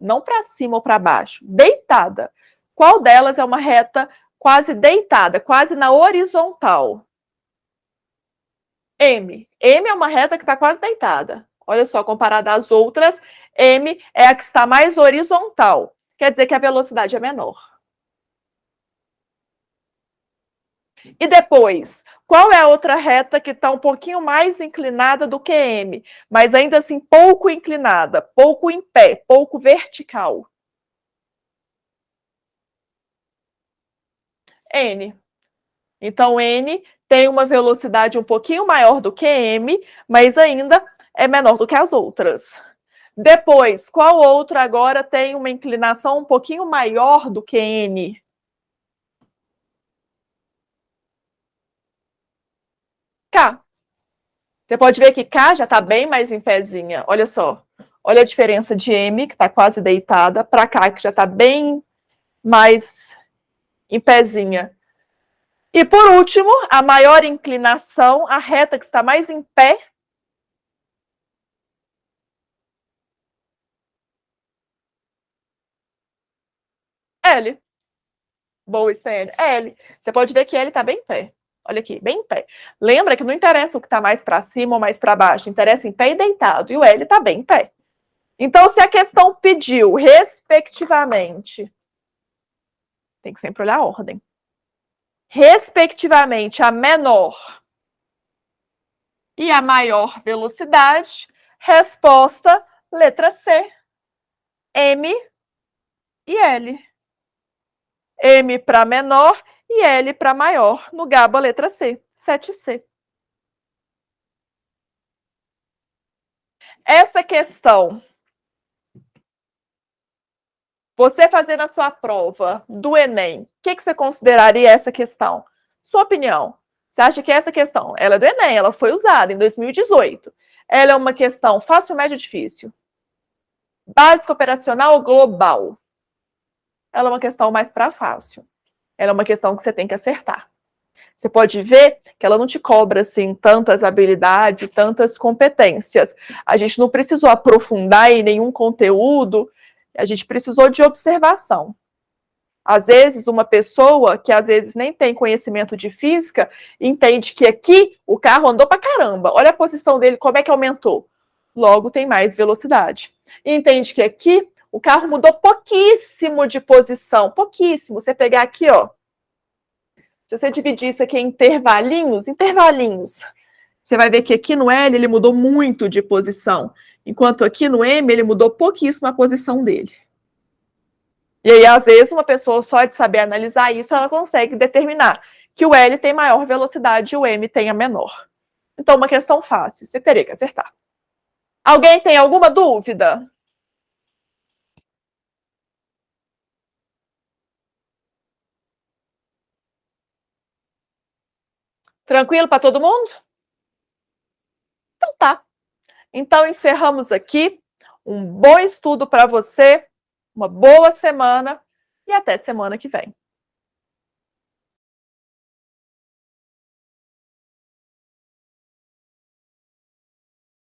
Não para cima ou para baixo, deitada. Qual delas é uma reta quase deitada, quase na horizontal? M. M é uma reta que está quase deitada. Olha só, comparada às outras, M é a que está mais horizontal. Quer dizer que a velocidade é menor. E depois, qual é a outra reta que está um pouquinho mais inclinada do que M, mas ainda assim pouco inclinada, pouco em pé, pouco vertical? N. Então, N tem uma velocidade um pouquinho maior do que M, mas ainda é menor do que as outras. Depois, qual outro agora tem uma inclinação um pouquinho maior do que N? K. Você pode ver que K já está bem mais em pezinha. Olha só. Olha a diferença de M, que está quase deitada, para K, que já está bem mais em pezinha. E por último, a maior inclinação, a reta que está mais em pé. L. Boa, Stênio. L. Você pode ver que L está bem em pé. Olha aqui, bem em pé. Lembra que não interessa o que está mais para cima ou mais para baixo, interessa em pé e deitado. E o L está bem em pé. Então, se a questão pediu, respectivamente, tem que sempre olhar a ordem, respectivamente, a menor e a maior velocidade, resposta, letra C, M e L. M para menor e L para maior. No GABA, letra C, 7C. Essa questão, você fazendo a sua prova do Enem, o que você consideraria essa questão? Sua opinião. Você acha que essa questão, ela é do Enem, ela foi usada em 2018. Ela é uma questão fácil, médio ou difícil? Básica, operacional ou global? Ela é uma questão mais para fácil. Ela é uma questão que você tem que acertar. Você pode ver que ela não te cobra assim tantas habilidades, tantas competências. A gente não precisou aprofundar em nenhum conteúdo, a gente precisou de observação. Às vezes, uma pessoa que às vezes nem tem conhecimento de física, entende que aqui o carro andou para caramba. Olha a posição dele, como é que aumentou. Logo, tem mais velocidade. E entende que aqui o carro mudou pouquíssimo de posição. Pouquíssimo. Você pegar aqui, ó. Se você dividir isso aqui em intervalinhos, você vai ver que aqui no L ele mudou muito de posição. Enquanto aqui no M ele mudou pouquíssimo a posição dele. E aí, às vezes, uma pessoa só de saber analisar isso, ela consegue determinar que o L tem maior velocidade e o M tem a menor. Então, uma questão fácil, você teria que acertar. Alguém tem alguma dúvida? Tranquilo para todo mundo? Então tá. Então, encerramos aqui. Um bom estudo para você, uma boa semana e até semana que vem.